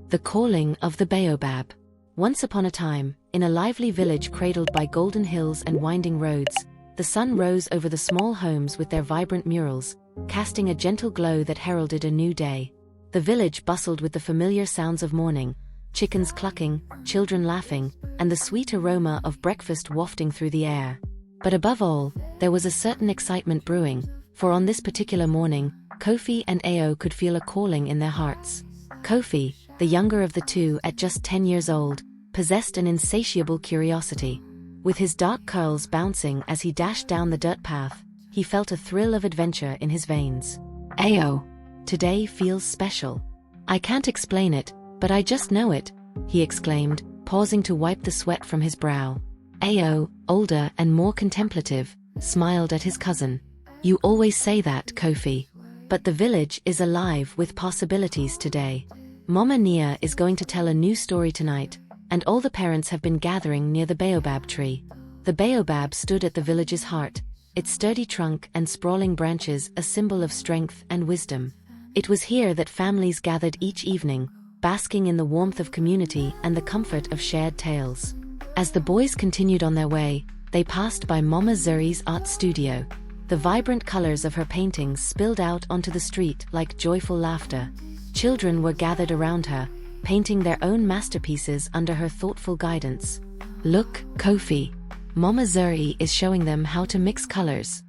The calling of the baobab. Once upon a time, in a lively village cradled by golden hills and winding roads, the sun rose over the small homes with their vibrant murals, casting a gentle glow that heralded a new day. The village bustled with the familiar sounds of morning, chickens clucking, children laughing, and the sweet aroma of breakfast wafting through the air. But above all, there was a certain excitement brewing, for on this particular morning, Kofi and Ao could feel a calling in their hearts. Kofi, the younger of the two at just 10 years old, possessed an insatiable curiosity. With his dark curls bouncing as he dashed down the dirt path, he felt a thrill of adventure in his veins. Ao, today feels special. I can't explain it, but I just know it, he exclaimed, pausing to wipe the sweat from his brow. Ao, older and more contemplative, smiled at his cousin. You always say that, Kofi. But the village is alive with possibilities today. Mama Nia is going to tell a new story tonight, and all the parents have been gathering near the baobab tree. The baobab stood at the village's heart, its sturdy trunk and sprawling branches a symbol of strength and wisdom. It was here that families gathered each evening, basking in the warmth of community and the comfort of shared tales. As the boys continued on their way, they passed by Mama Zuri's art studio. The vibrant colors of her paintings spilled out onto the street like joyful laughter. Children were gathered around her, painting their own masterpieces under her thoughtful guidance. Look, Kofi. Mama Zuri is showing them how to mix colors.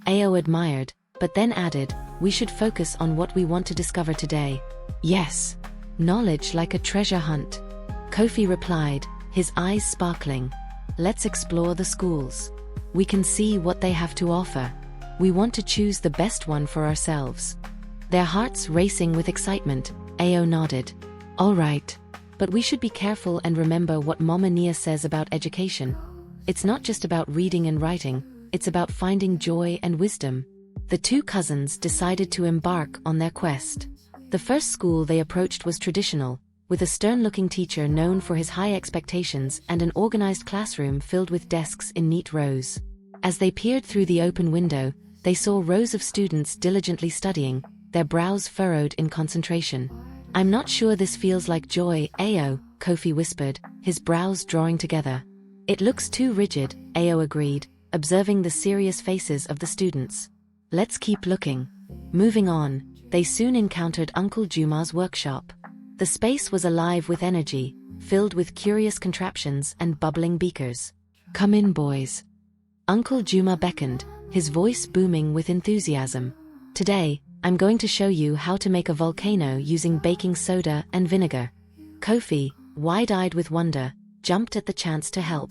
Ao admired, but then added, we should focus on what we want to discover today. Yes. Knowledge like a treasure hunt. Kofi replied, his eyes sparkling. Let's explore the schools. We can see what they have to offer. We want to choose the best one for ourselves. Their hearts racing with excitement, Ao nodded. All right. But we should be careful and remember what Mama Nia says about education. It's not just about reading and writing, it's about finding joy and wisdom. The two cousins decided to embark on their quest. The first school they approached was traditional, with a stern-looking teacher known for his high expectations and an organized classroom filled with desks in neat rows. As they peered through the open window, they saw rows of students diligently studying, their brows furrowed in concentration. I'm not sure this feels like joy, Ao, Kofi whispered, his brows drawing together. It looks too rigid, Ao agreed, observing the serious faces of the students. Let's keep looking. Moving on, they soon encountered Uncle Juma's workshop. The space was alive with energy, filled with curious contraptions and bubbling beakers. Come in, boys. Uncle Juma beckoned, his voice booming with enthusiasm. Today, I'm going to show you how to make a volcano using baking soda and vinegar. Kofi, wide-eyed with wonder, jumped at the chance to help.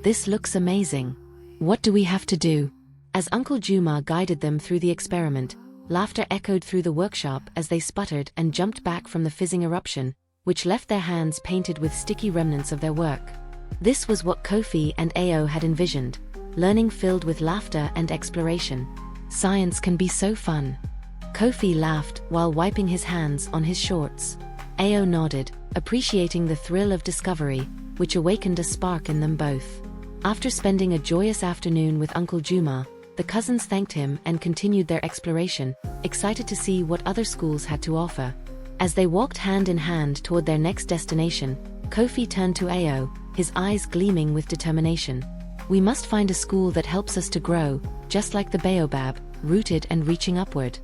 This looks amazing. What do we have to do? As Uncle Juma guided them through the experiment, laughter echoed through the workshop as they sputtered and jumped back from the fizzing eruption, which left their hands painted with sticky remnants of their work. This was what Kofi and Ao had envisioned, learning filled with laughter and exploration. Science can be so fun. Kofi laughed while wiping his hands on his shorts. Ao nodded, appreciating the thrill of discovery, which awakened a spark in them both. After spending a joyous afternoon with Uncle Juma, the cousins thanked him and continued their exploration, excited to see what other schools had to offer. As they walked hand in hand toward their next destination, Kofi turned to Ao, his eyes gleaming with determination. We must find a school that helps us to grow, just like the baobab, rooted and reaching upward.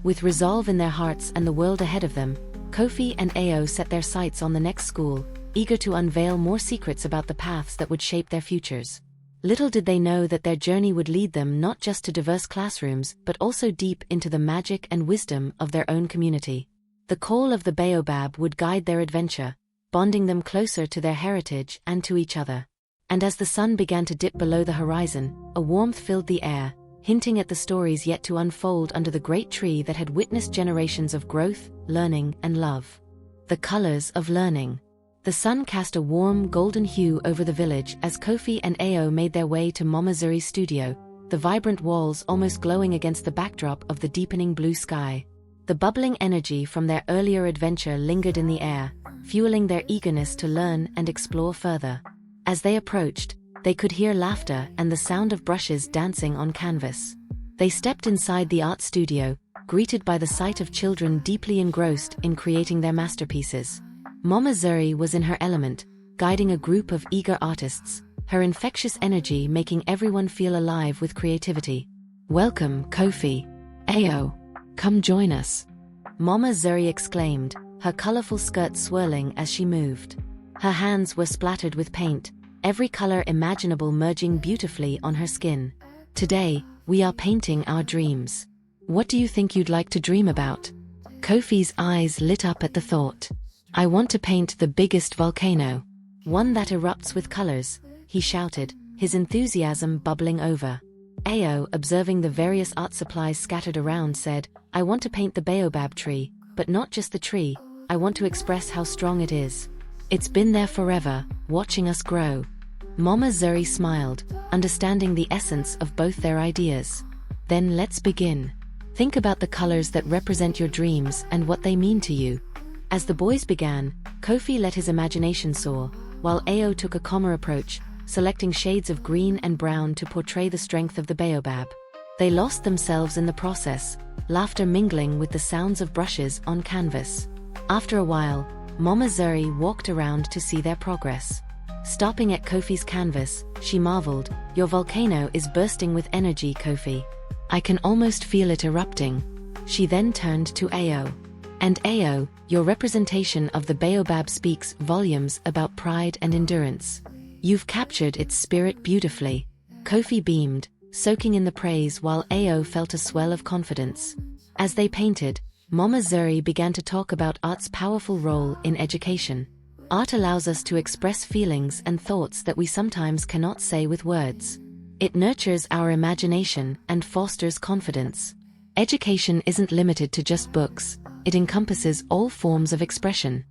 With resolve in their hearts and the world ahead of them, Kofi and Ao set their sights on the next school, eager to unveil more secrets about the paths that would shape their futures. Little did they know that their journey would lead them not just to diverse classrooms but also deep into the magic and wisdom of their own community. The call of the baobab would guide their adventure, bonding them closer to their heritage and to each other. And as the sun began to dip below the horizon, a warmth filled the air, hinting at the stories yet to unfold under the great tree that had witnessed generations of growth, learning, and love. The colors of learning. The sun cast a warm, golden hue over the village as Kofi and Ao made their way to Mama Zuri's studio, the vibrant walls almost glowing against the backdrop of the deepening blue sky. The bubbling energy from their earlier adventure lingered in the air, fueling their eagerness to learn and explore further. As they approached, they could hear laughter and the sound of brushes dancing on canvas. They stepped inside the art studio, greeted by the sight of children deeply engrossed in creating their masterpieces. Mama Zuri was in her element, guiding a group of eager artists, her infectious energy making everyone feel alive with creativity. "Welcome, Kofi. Ayo, come join us," Mama Zuri exclaimed, her colorful skirt swirling as she moved. Her hands were splattered with paint, every color imaginable merging beautifully on her skin. "Today, we are painting our dreams. What do you think you'd like to dream about?" Kofi's eyes lit up at the thought. "I want to paint the biggest volcano. One that erupts with colors," he shouted, his enthusiasm bubbling over. Ayo, observing the various art supplies scattered around, said, "I want to paint the baobab tree, but not just the tree, I want to express how strong it is. It's been there forever, watching us grow." Mama Zuri smiled, understanding the essence of both their ideas. "Then let's begin. Think about the colors that represent your dreams and what they mean to you." As the boys began, Kofi let his imagination soar, while Ayo took a calmer approach, selecting shades of green and brown to portray the strength of the baobab. They lost themselves in the process, laughter mingling with the sounds of brushes on canvas. After a while, Mama Zuri walked around to see their progress. Stopping at Kofi's canvas, she marveled, "Your volcano is bursting with energy, Kofi. I can almost feel it erupting." She then turned to Ayo. "And Ayo, your representation of the baobab speaks volumes about pride and endurance. You've captured its spirit beautifully." Kofi beamed, soaking in the praise while Ayo felt a swell of confidence. As they painted, Mama Zuri began to talk about art's powerful role in education. "Art allows us to express feelings and thoughts that we sometimes cannot say with words. It nurtures our imagination and fosters confidence. Education isn't limited to just books, it encompasses all forms of expression."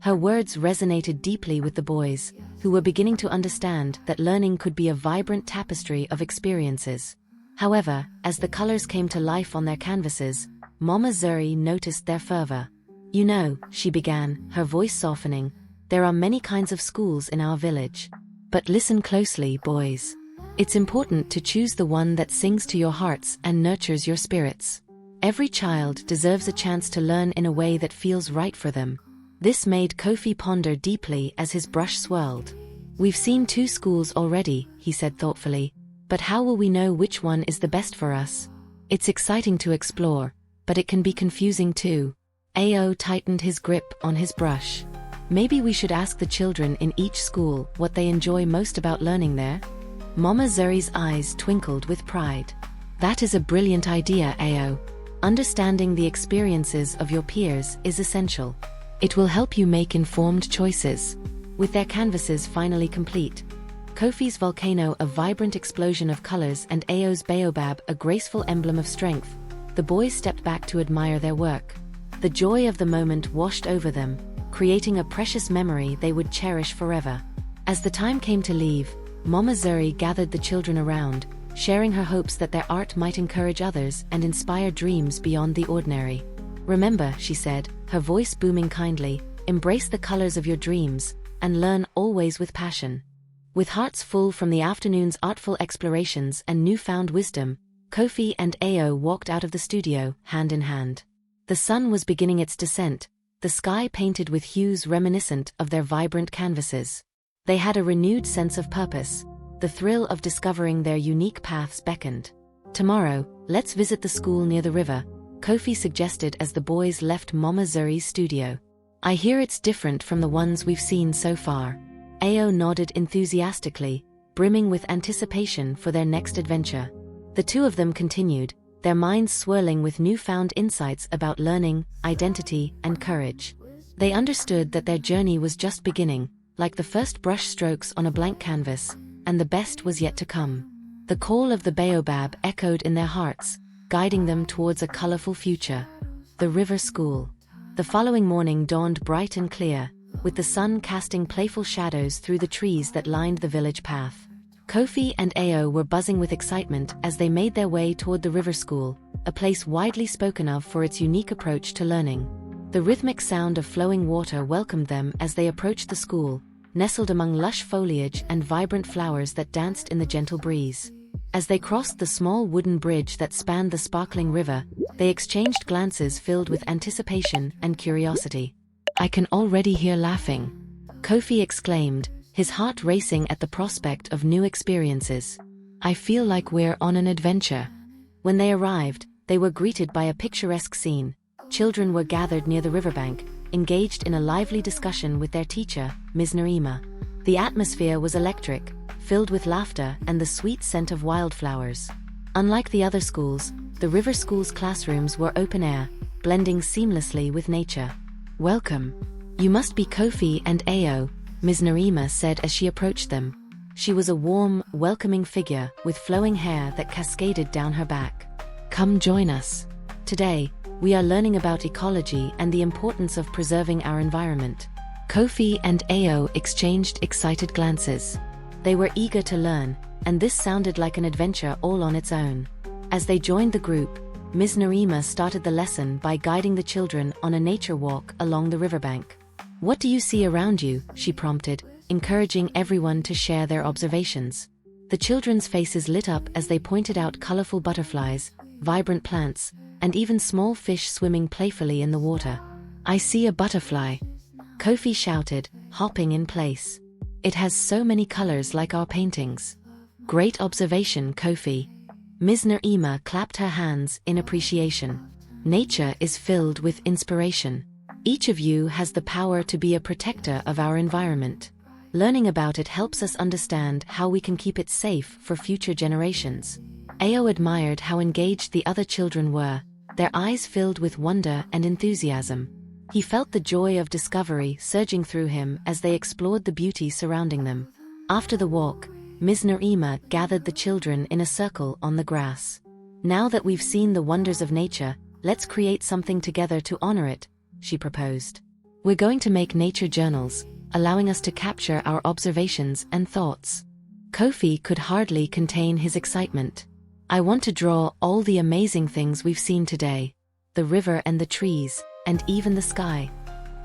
Her words resonated deeply with the boys, who were beginning to understand that learning could be a vibrant tapestry of experiences. However, as the colors came to life on their canvases, Mama Zuri noticed their fervor. "You know," she began, her voice softening, "there are many kinds of schools in our village. But listen closely, boys. It's important to choose the one that sings to your hearts and nurtures your spirits. Every child deserves a chance to learn in a way that feels right for them." This made Kofi ponder deeply as his brush swirled. "We've seen 2 schools already," he said thoughtfully, "but how will we know which one is the best for us? It's exciting to explore, but it can be confusing too." Ayo tightened his grip on his brush. "Maybe we should ask the children in each school what they enjoy most about learning there?" Mama Zuri's eyes twinkled with pride. "That is a brilliant idea, Ayo. Understanding the experiences of your peers is essential. It will help you make informed choices." With their canvases finally complete, Kofi's volcano a vibrant explosion of colors and Ayo's baobab a graceful emblem of strength, the boys stepped back to admire their work. The joy of the moment washed over them, creating a precious memory they would cherish forever. As the time came to leave, Mama Zuri gathered the children around, sharing her hopes that their art might encourage others and inspire dreams beyond the ordinary. "Remember," she said, her voice booming kindly, "embrace the colors of your dreams, and learn always with passion." With hearts full from the afternoon's artful explorations and newfound wisdom, Kofi and Ayo walked out of the studio, hand in hand. The sun was beginning its descent, the sky painted with hues reminiscent of their vibrant canvases. They had a renewed sense of purpose. The thrill of discovering their unique paths beckoned. "Tomorrow, let's visit the school near the river," Kofi suggested as the boys left Mama Zuri's studio. "I hear it's different from the ones we've seen so far." Ayo nodded enthusiastically, brimming with anticipation for their next adventure. The 2 of them continued, their minds swirling with newfound insights about learning, identity, and courage. They understood that their journey was just beginning, like the first brush strokes on a blank canvas, and the best was yet to come. The call of the baobab echoed in their hearts, guiding them towards a colorful future. The river school. The following morning dawned bright and clear, with the sun casting playful shadows through the trees that lined the village path. Kofi and Ayo were buzzing with excitement as they made their way toward the river school, a place widely spoken of for its unique approach to learning. The rhythmic sound of flowing water welcomed them as they approached the school, nestled among lush foliage and vibrant flowers that danced in the gentle breeze. As they crossed the small wooden bridge that spanned the sparkling river, they exchanged glances filled with anticipation and curiosity. I can already hear laughing," Kofi exclaimed, his heart racing at the prospect of new experiences. "I feel like we're on an adventure." When they arrived, they were greeted by a picturesque scene. Children were gathered near the riverbank, engaged in a lively discussion with their teacher, Ms. Naima. The atmosphere was electric, filled with laughter and the sweet scent of wildflowers. Unlike the other schools, the river school's classrooms were open air, blending seamlessly with nature. "Welcome. You must be Kofi and Ao," Ms. Naima said as she approached them. She was a warm, welcoming figure with flowing hair that cascaded down her back. "Come join us. Today, we are learning about ecology and the importance of preserving our environment." Kofi and Ao exchanged excited glances. They were eager to learn, and this sounded like an adventure all on its own. As they joined the group, Ms. Naima started the lesson by guiding the children on a nature walk along the riverbank. "What do you see around you?" she prompted, encouraging everyone to share their observations. The children's faces lit up as they pointed out colorful butterflies, vibrant plants, and even small fish swimming playfully in the water. "I see a butterfly," Kofi shouted, hopping in place. "It has so many colors like our paintings." "Great observation, Kofi." Ms. Naima clapped her hands in appreciation. "Nature is filled with inspiration. Each of you has the power to be a protector of our environment. Learning about it helps us understand how we can keep it safe for future generations." Ao admired how engaged the other children were, their eyes filled with wonder and enthusiasm. He felt the joy of discovery surging through him as they explored the beauty surrounding them. After the walk, Ms. Naima gathered the children in a circle on the grass. "Now that we've seen the wonders of nature, let's create something together to honor it," she proposed. "We're going to make nature journals, allowing us to capture our observations and thoughts." Kofi could hardly contain his excitement. "I want to draw all the amazing things we've seen today. The river and the trees, and even the sky."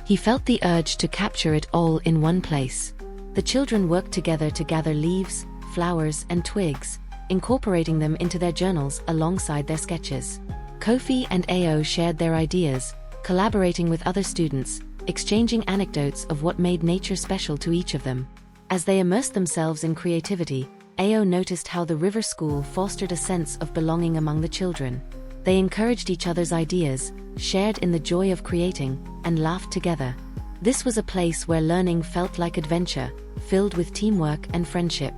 He felt the urge to capture it all in one place. The children worked together to gather leaves, flowers, and twigs, incorporating them into their journals alongside their sketches. Kofi and Ao shared their ideas, collaborating with other students, exchanging anecdotes of what made nature special to each of them. As they immersed themselves in creativity, Ao noticed how the river school fostered a sense of belonging among the children. They encouraged each other's ideas, shared in the joy of creating, and laughed together. This was a place where learning felt like adventure, filled with teamwork and friendship.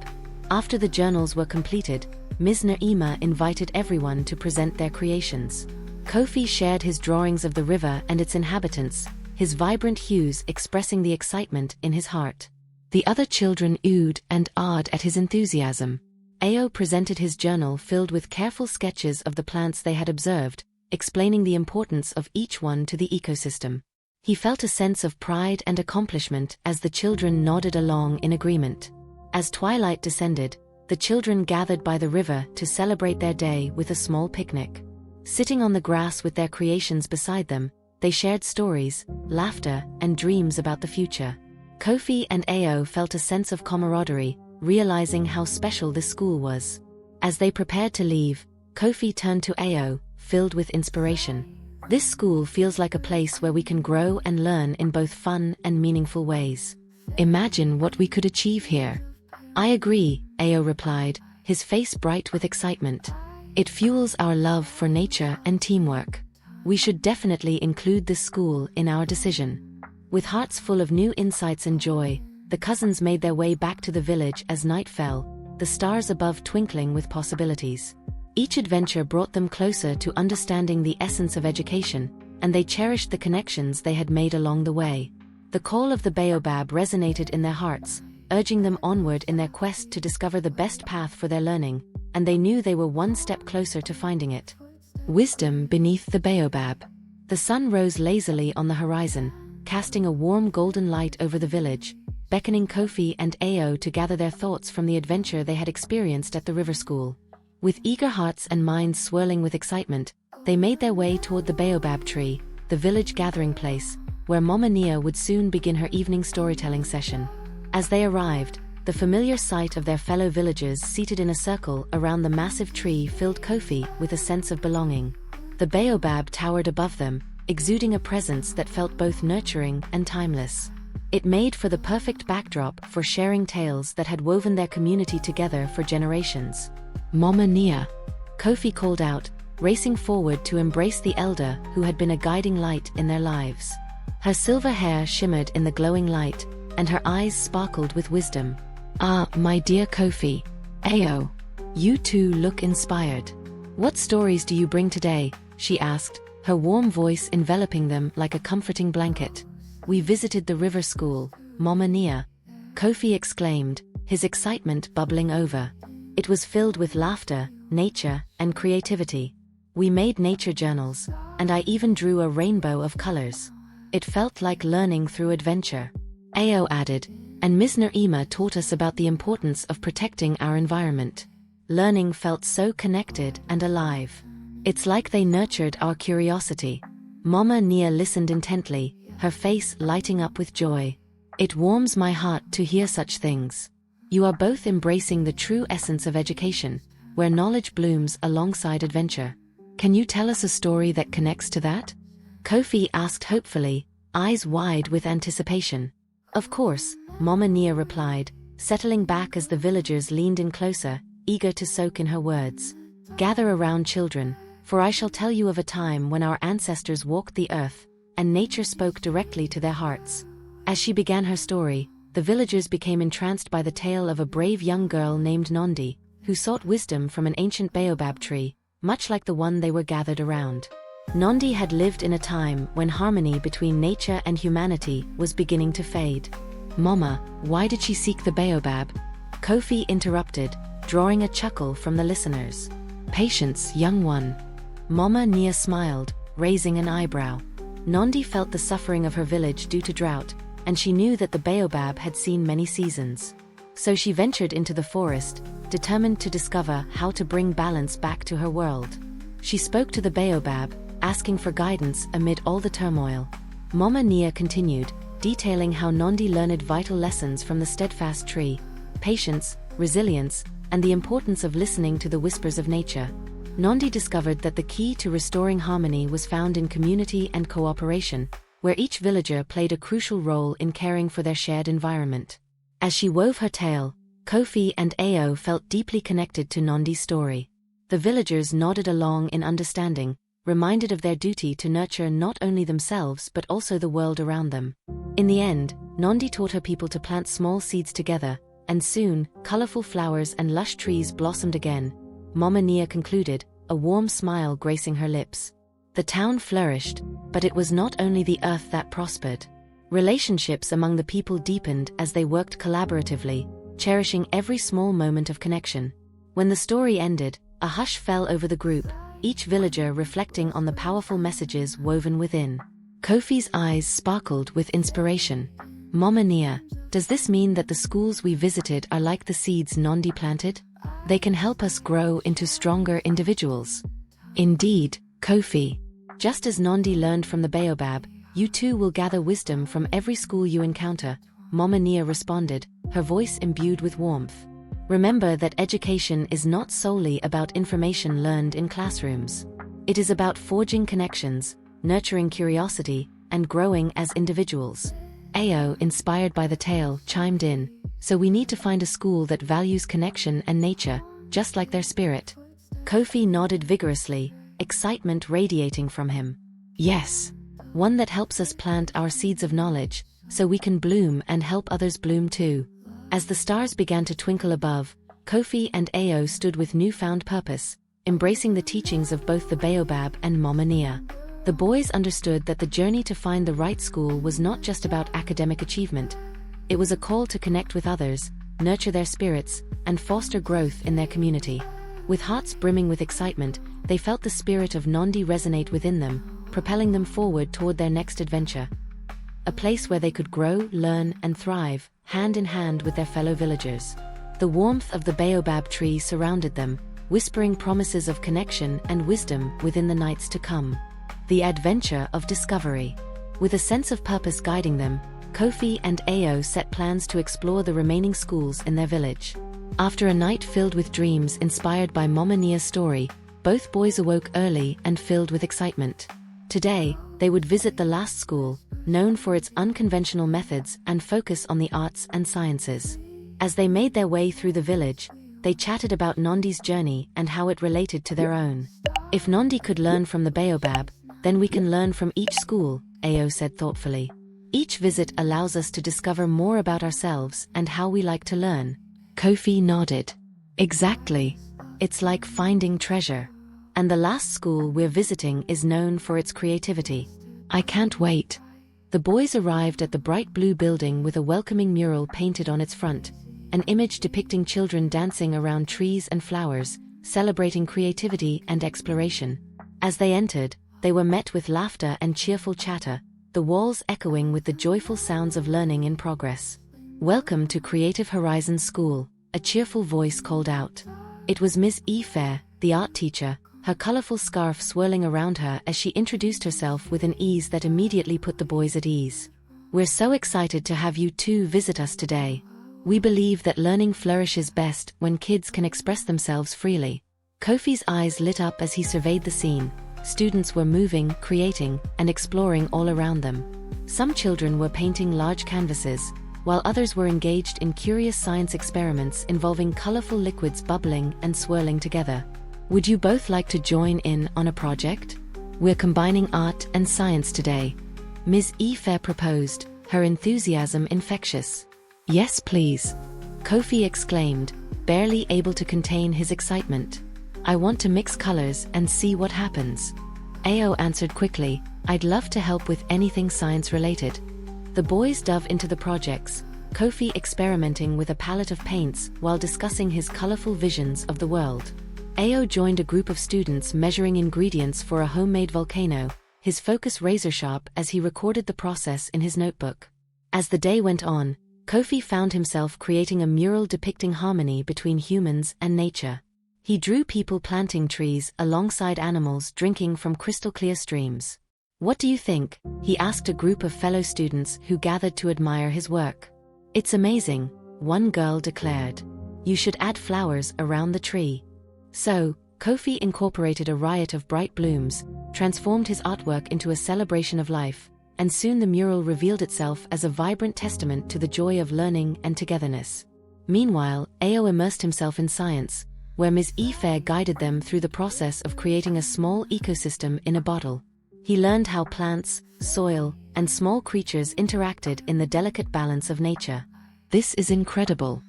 After the journals were completed, Ms. Naima invited everyone to present their creations. Kofi shared his drawings of the river and its inhabitants, his vibrant hues expressing the excitement in his heart. The other children oohed and ahed at his enthusiasm. Ao presented his journal filled with careful sketches of the plants they had observed, explaining the importance of each one to the ecosystem. He felt a sense of pride and accomplishment as the children nodded along in agreement. As twilight descended, the children gathered by the river to celebrate their day with a small picnic. Sitting on the grass with their creations beside them, they shared stories, laughter, and dreams about the future. Kofi and Ao felt a sense of camaraderie, realizing how special this school was. As they prepared to leave, Kofi turned to Ao, filled with inspiration. "This school feels like a place where we can grow and learn in both fun and meaningful ways. Imagine what we could achieve here." "I agree," Ao replied, his face bright with excitement. "It fuels our love for nature and teamwork. We should definitely include this school in our decision." With hearts full of new insights and joy, the cousins made their way back to the village as night fell, the stars above twinkling with possibilities. Each adventure brought them closer to understanding the essence of education, and they cherished the connections they had made along the way. The call of the baobab resonated in their hearts, urging them onward in their quest to discover the best path for their learning, and they knew they were one step closer to finding it. Wisdom beneath the baobab. The sun rose lazily on the horizon, casting a warm golden light over the village, beckoning Kofi and Ao to gather their thoughts from the adventure they had experienced at the river school. With eager hearts and minds swirling with excitement, they made their way toward the baobab tree, the village gathering place, where Mama Nia would soon begin her evening storytelling session. As they arrived, the familiar sight of their fellow villagers seated in a circle around the massive tree filled Kofi with a sense of belonging. The baobab towered above them, exuding a presence that felt both nurturing and timeless. It made for the perfect backdrop for sharing tales that had woven their community together for generations. "Mama Nia," Kofi called out, racing forward to embrace the elder who had been a guiding light in their lives. Her silver hair shimmered in the glowing light, and her eyes sparkled with wisdom. "Ah, my dear Kofi. Ayo. You two look inspired. What stories do you bring today?" she asked, her warm voice enveloping them like a comforting blanket. "We visited the river school, Mama Nia," Kofi exclaimed, his excitement bubbling over. It was filled with laughter, nature, and creativity. "We made nature journals, and I even drew a rainbow of colors. It felt like learning through adventure." Ayo added, "And Ms. Naima taught us about the importance of protecting our environment. Learning felt so connected and alive. It's like they nurtured our curiosity." Mama Nia listened intently, her face lighting up with joy. "It warms my heart to hear such things. You are both embracing the true essence of education, where knowledge blooms alongside adventure. Can you tell us a story that connects to that?" Kofi asked hopefully, eyes wide with anticipation. "Of course," Mama Nia replied, settling back as the villagers leaned in closer, eager to soak in her words. "Gather around, children, for I shall tell you of a time when our ancestors walked the earth, and nature spoke directly to their hearts." As she began her story, the villagers became entranced by the tale of a brave young girl named Nondi, who sought wisdom from an ancient baobab tree, much like the one they were gathered around. Nondi had lived in a time when harmony between nature and humanity was beginning to fade. "Mama, why did she seek the baobab?" Kofi interrupted, drawing a chuckle from the listeners. "Patience, young one." Mama Nia smiled, raising an eyebrow. Nondi felt the suffering of her village due to drought, and she knew that the baobab had seen many seasons. So she ventured into the forest, determined to discover how to bring balance back to her world. She spoke to the baobab, asking for guidance amid all the turmoil. Mama Nia continued, detailing how Nondi learned vital lessons from the steadfast tree: patience, resilience, and the importance of listening to the whispers of nature. Nondi discovered that the key to restoring harmony was found in community and cooperation, where each villager played a crucial role in caring for their shared environment. As she wove her tale, Kofi and Ayo felt deeply connected to Nondi's story. The villagers nodded along in understanding, reminded of their duty to nurture not only themselves but also the world around them. In the end, Nondi taught her people to plant small seeds together, and soon, colorful flowers and lush trees blossomed again. Mama Nia concluded, a warm smile gracing her lips. The town flourished, but it was not only the earth that prospered. Relationships among the people deepened as they worked collaboratively, cherishing every small moment of connection. When the story ended, a hush fell over the group, each villager reflecting on the powerful messages woven within. Kofi's eyes sparkled with inspiration. "Mama Nia, does this mean that the schools we visited are like the seeds Nondi planted? They can help us grow into stronger individuals." "Indeed, Kofi. Just as Nondi learned from the baobab, you too will gather wisdom from every school you encounter," Mama Nia responded, her voice imbued with warmth. "Remember that education is not solely about information learned in classrooms. It is about forging connections, nurturing curiosity, and growing as individuals." Ayo, inspired by the tale, chimed in, "So we need to find a school that values connection and nature, just like their spirit." Kofi nodded vigorously, excitement radiating from him. "Yes. One that helps us plant our seeds of knowledge, so we can bloom and help others bloom too." As the stars began to twinkle above, Kofi and Ayo stood with newfound purpose, embracing the teachings of both the baobab and Mama Nia. The boys understood that the journey to find the right school was not just about academic achievement. It was a call to connect with others, nurture their spirits, and foster growth in their community. With hearts brimming with excitement, they felt the spirit of Nondi resonate within them, propelling them forward toward their next adventure. A place where they could grow, learn, and thrive, hand in hand with their fellow villagers. The warmth of the baobab tree surrounded them, whispering promises of connection and wisdom within the nights to come. The adventure of discovery. With a sense of purpose guiding them, Kofi and Ayo set plans to explore the remaining schools in their village. After a night filled with dreams inspired by Mama Nia's story, both boys awoke early and filled with excitement. Today, they would visit the last school, known for its unconventional methods and focus on the arts and sciences. As they made their way through the village, they chatted about Nondi's journey and how it related to their own. If Nondi could learn from the baobab, then we can learn from each school, Ao said thoughtfully. Each visit allows us to discover more about ourselves and how we like to learn. Kofi nodded. Exactly. It's like finding treasure. And the last school we're visiting is known for its creativity. I can't wait. The boys arrived at the bright blue building with a welcoming mural painted on its front, an image depicting children dancing around trees and flowers, celebrating creativity and exploration. As they entered, they were met with laughter and cheerful chatter, the walls echoing with the joyful sounds of learning in progress. Welcome to Creative Horizons School, a cheerful voice called out. It was Ms. Fair, the art teacher, her colorful scarf swirling around her as she introduced herself with an ease that immediately put the boys at ease. We're so excited to have you two visit us today. We believe that learning flourishes best when kids can express themselves freely. Kofi's eyes lit up as he surveyed the scene. Students were moving, creating, and exploring all around them. Some children were painting large canvases, while others were engaged in curious science experiments involving colorful liquids bubbling and swirling together. Would you both like to join in on a project? We're combining art and science today. Ms. Fair proposed, her enthusiasm infectious. Yes, please. Kofi exclaimed, barely able to contain his excitement. I want to mix colors and see what happens. Ao answered quickly, I'd love to help with anything science-related. The boys dove into the projects, Kofi experimenting with a palette of paints while discussing his colorful visions of the world. Ao joined a group of students measuring ingredients for a homemade volcano, his focus razor-sharp as he recorded the process in his notebook. As the day went on, Kofi found himself creating a mural depicting harmony between humans and nature. He drew people planting trees alongside animals drinking from crystal-clear streams. What do you think? He asked a group of fellow students who gathered to admire his work. It's amazing, one girl declared. You should add flowers around the tree. So, Kofi incorporated a riot of bright blooms, transformed his artwork into a celebration of life, and soon the mural revealed itself as a vibrant testament to the joy of learning and togetherness. Meanwhile, Ao immersed himself in science, where Ms. Fair guided them through the process of creating a small ecosystem in a bottle. He learned how plants, soil, and small creatures interacted in the delicate balance of nature. This is incredible!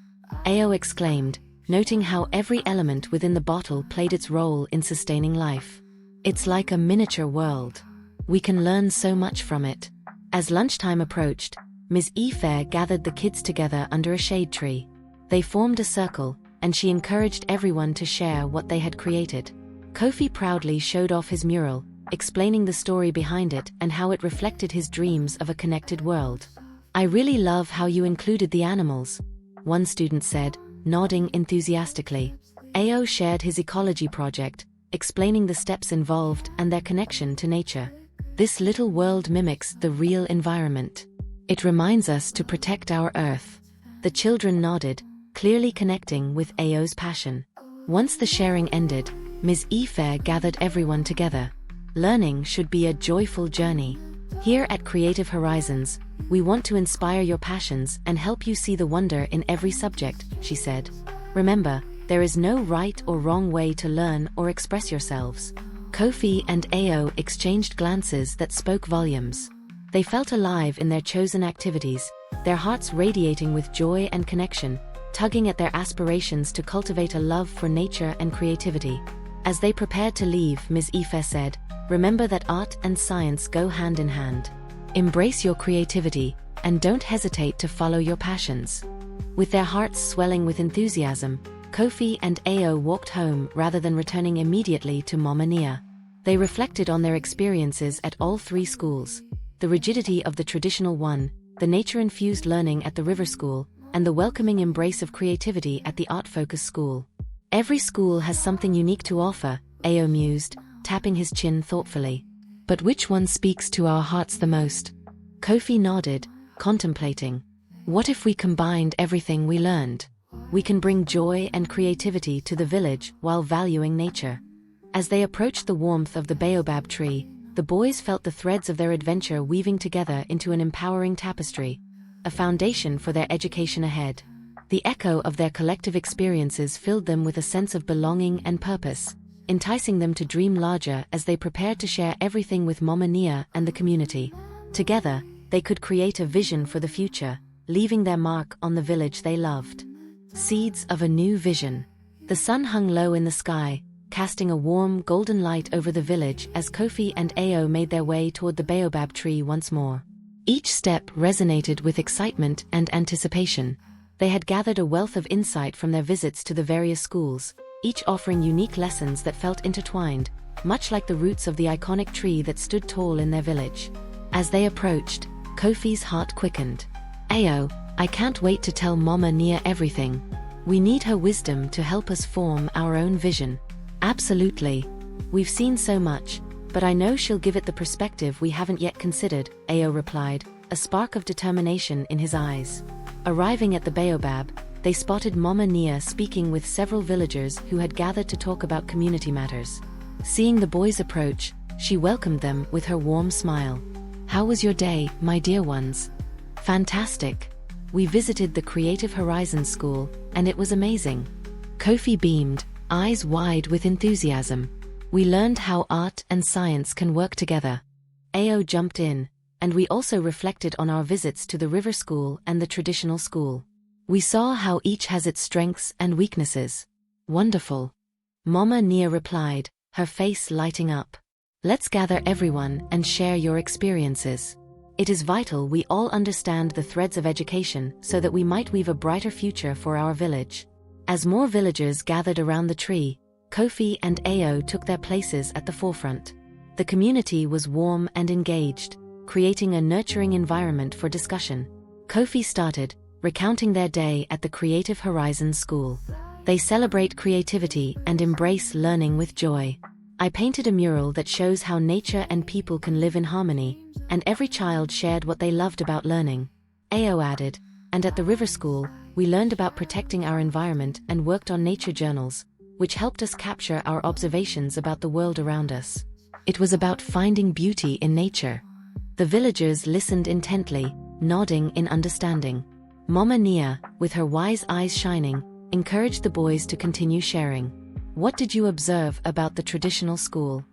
Ao exclaimed, noting how every element within the bottle played its role in sustaining life. It's like a miniature world. We can learn so much from it. As lunchtime approached, Ms. Fair gathered the kids together under a shade tree. They formed a circle, and she encouraged everyone to share what they had created. Kofi proudly showed off his mural, explaining the story behind it and how it reflected his dreams of a connected world. I really love how you included the animals, one student said, nodding enthusiastically. Ao shared his ecology project, explaining the steps involved and their connection to nature. This little world mimics the real environment. It reminds us to protect our Earth. The children nodded, clearly connecting with Ao's passion. Once the sharing ended, Ms. Fair gathered everyone together. Learning should be a joyful journey. Here at Creative Horizons, we want to inspire your passions and help you see the wonder in every subject, she said. Remember, there is no right or wrong way to learn or express yourselves. Kofi and Ao exchanged glances that spoke volumes. They felt alive in their chosen activities, their hearts radiating with joy and connection, tugging at their aspirations to cultivate a love for nature and creativity. As they prepared to leave, Ms. Fair said, remember that art and science go hand in hand. Embrace your creativity, and don't hesitate to follow your passions. With their hearts swelling with enthusiasm, Kofi and Ao walked home rather than returning immediately to Mama Nia. They reflected on their experiences at all three schools, the rigidity of the traditional one, the nature-infused learning at the river school, and the welcoming embrace of creativity at the art-focused school. Every school has something unique to offer, Ao mused, tapping his chin thoughtfully. But which one speaks to our hearts the most? Kofi nodded, contemplating. What if we combined everything we learned? We can bring joy and creativity to the village while valuing nature. As they approached the warmth of the baobab tree, the boys felt the threads of their adventure weaving together into an empowering tapestry, a foundation for their education ahead. The echo of their collective experiences filled them with a sense of belonging and purpose, enticing them to dream larger as they prepared to share everything with Mama Nia and the community. Together, they could create a vision for the future, leaving their mark on the village they loved. Seeds of a new vision. The sun hung low in the sky, casting a warm, golden light over the village as Kofi and Ao made their way toward the baobab tree once more. Each step resonated with excitement and anticipation. They had gathered a wealth of insight from their visits to the various schools, each offering unique lessons that felt intertwined, much like the roots of the iconic tree that stood tall in their village. As they approached, Kofi's heart quickened. Ao, I can't wait to tell Mama Nia everything. We need her wisdom to help us form our own vision. Absolutely. We've seen so much, but I know she'll give it the perspective we haven't yet considered, Ao replied, a spark of determination in his eyes. Arriving at the baobab, they spotted Mama Nia speaking with several villagers who had gathered to talk about community matters. Seeing the boys approach, she welcomed them with her warm smile. How was your day, my dear ones? Fantastic. We visited the Creative Horizons School, and it was amazing. Kofi beamed, eyes wide with enthusiasm. We learned how art and science can work together. Ao jumped in, and we also reflected on our visits to the river school and the traditional school. We saw how each has its strengths and weaknesses. Wonderful. Mama Nia replied, her face lighting up. Let's gather everyone and share your experiences. It is vital we all understand the threads of education so that we might weave a brighter future for our village. As more villagers gathered around the tree, Kofi and Ao took their places at the forefront. The community was warm and engaged, creating a nurturing environment for discussion. Kofi started, recounting their day at the Creative Horizons School. They celebrate creativity and embrace learning with joy. I painted a mural that shows how nature and people can live in harmony, and every child shared what they loved about learning. Ao added, and at the river school, we learned about protecting our environment and worked on nature journals, which helped us capture our observations about the world around us. It was about finding beauty in nature. The villagers listened intently, nodding in understanding. Mama Nia, with her wise eyes shining, encouraged the boys to continue sharing. What did you observe about the traditional school?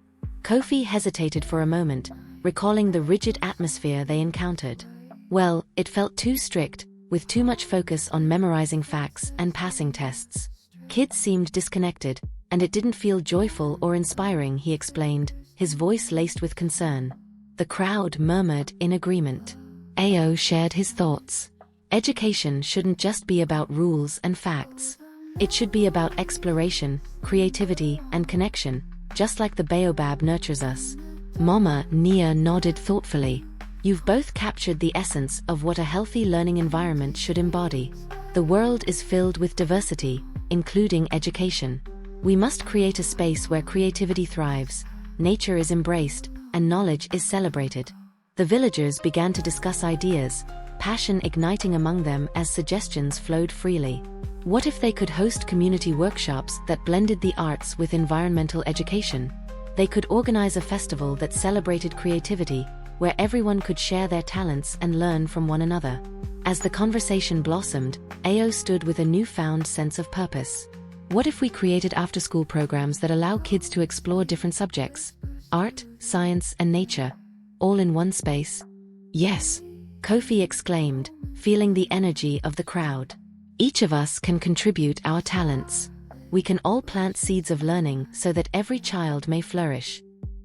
Kofi hesitated for a moment, recalling the rigid atmosphere they encountered. Well, it felt too strict, with too much focus on memorizing facts and passing tests. Kids seemed disconnected, and it didn't feel joyful or inspiring, he explained, his voice laced with concern. The crowd murmured in agreement. Ao shared his thoughts. Education shouldn't just be about rules and facts. It should be about exploration, creativity, and connection, just like the baobab nurtures us. Mama Nia nodded thoughtfully. You've both captured the essence of what a healthy learning environment should embody. The world is filled with diversity, including education. We must create a space where creativity thrives, nature is embraced, and knowledge is celebrated. The villagers began to discuss ideas, passion igniting among them as suggestions flowed freely. What if they could host community workshops that blended the arts with environmental education? They could organize a festival that celebrated creativity, where everyone could share their talents and learn from one another. As the conversation blossomed, Ao stood with a newfound sense of purpose. What if we created after-school programs that allow kids to explore different subjects? Art, science, and nature, all in one space? Yes, Kofi exclaimed, feeling the energy of the crowd. Each of us can contribute our talents. We can all plant seeds of learning so that every child may flourish.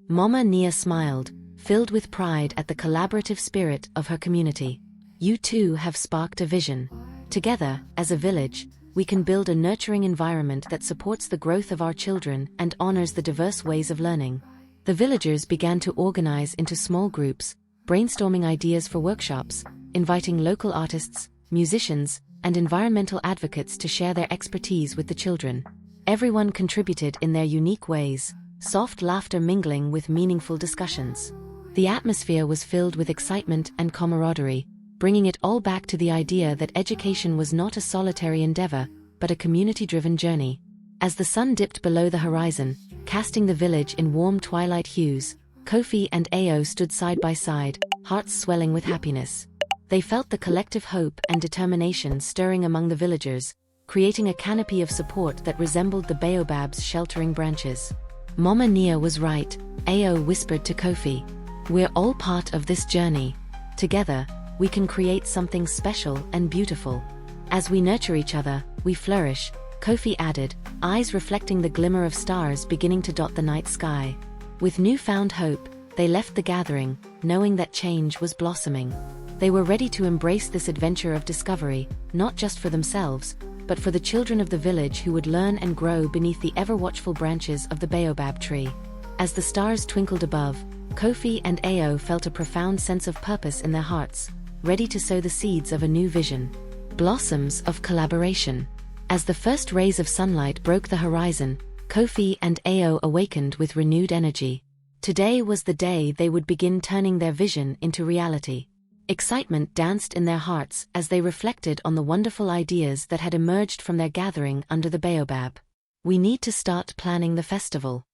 Mama Nia smiled, filled with pride at the collaborative spirit of her community. You too have sparked a vision. Together, as a village, we can build a nurturing environment that supports the growth of our children and honors the diverse ways of learning. The villagers began to organize into small groups, brainstorming ideas for workshops, inviting local artists, musicians, and environmental advocates to share their expertise with the children. Everyone contributed in their unique ways, soft laughter mingling with meaningful discussions. The atmosphere was filled with excitement and camaraderie, bringing it all back to the idea that education was not a solitary endeavor, but a community-driven journey. As the sun dipped below the horizon, casting the village in warm twilight hues, Kofi and Ao stood side by side, hearts swelling with happiness. They felt the collective hope and determination stirring among the villagers, creating a canopy of support that resembled the baobab's sheltering branches. Mama Nia was right, Ao whispered to Kofi. We're all part of this journey. Together, we can create something special and beautiful. As we nurture each other, we flourish, Kofi added, eyes reflecting the glimmer of stars beginning to dot the night sky. With newfound hope, they left the gathering, knowing that change was blossoming. They were ready to embrace this adventure of discovery, not just for themselves, but for the children of the village who would learn and grow beneath the ever-watchful branches of the baobab tree. As the stars twinkled above, Kofi and Ao felt a profound sense of purpose in their hearts, ready to sow the seeds of a new vision. Blossoms of collaboration. As the first rays of sunlight broke the horizon, Kofi and Ao awakened with renewed energy. Today was the day they would begin turning their vision into reality. Excitement danced in their hearts as they reflected on the wonderful ideas that had emerged from their gathering under the baobab. We need to start planning the festival,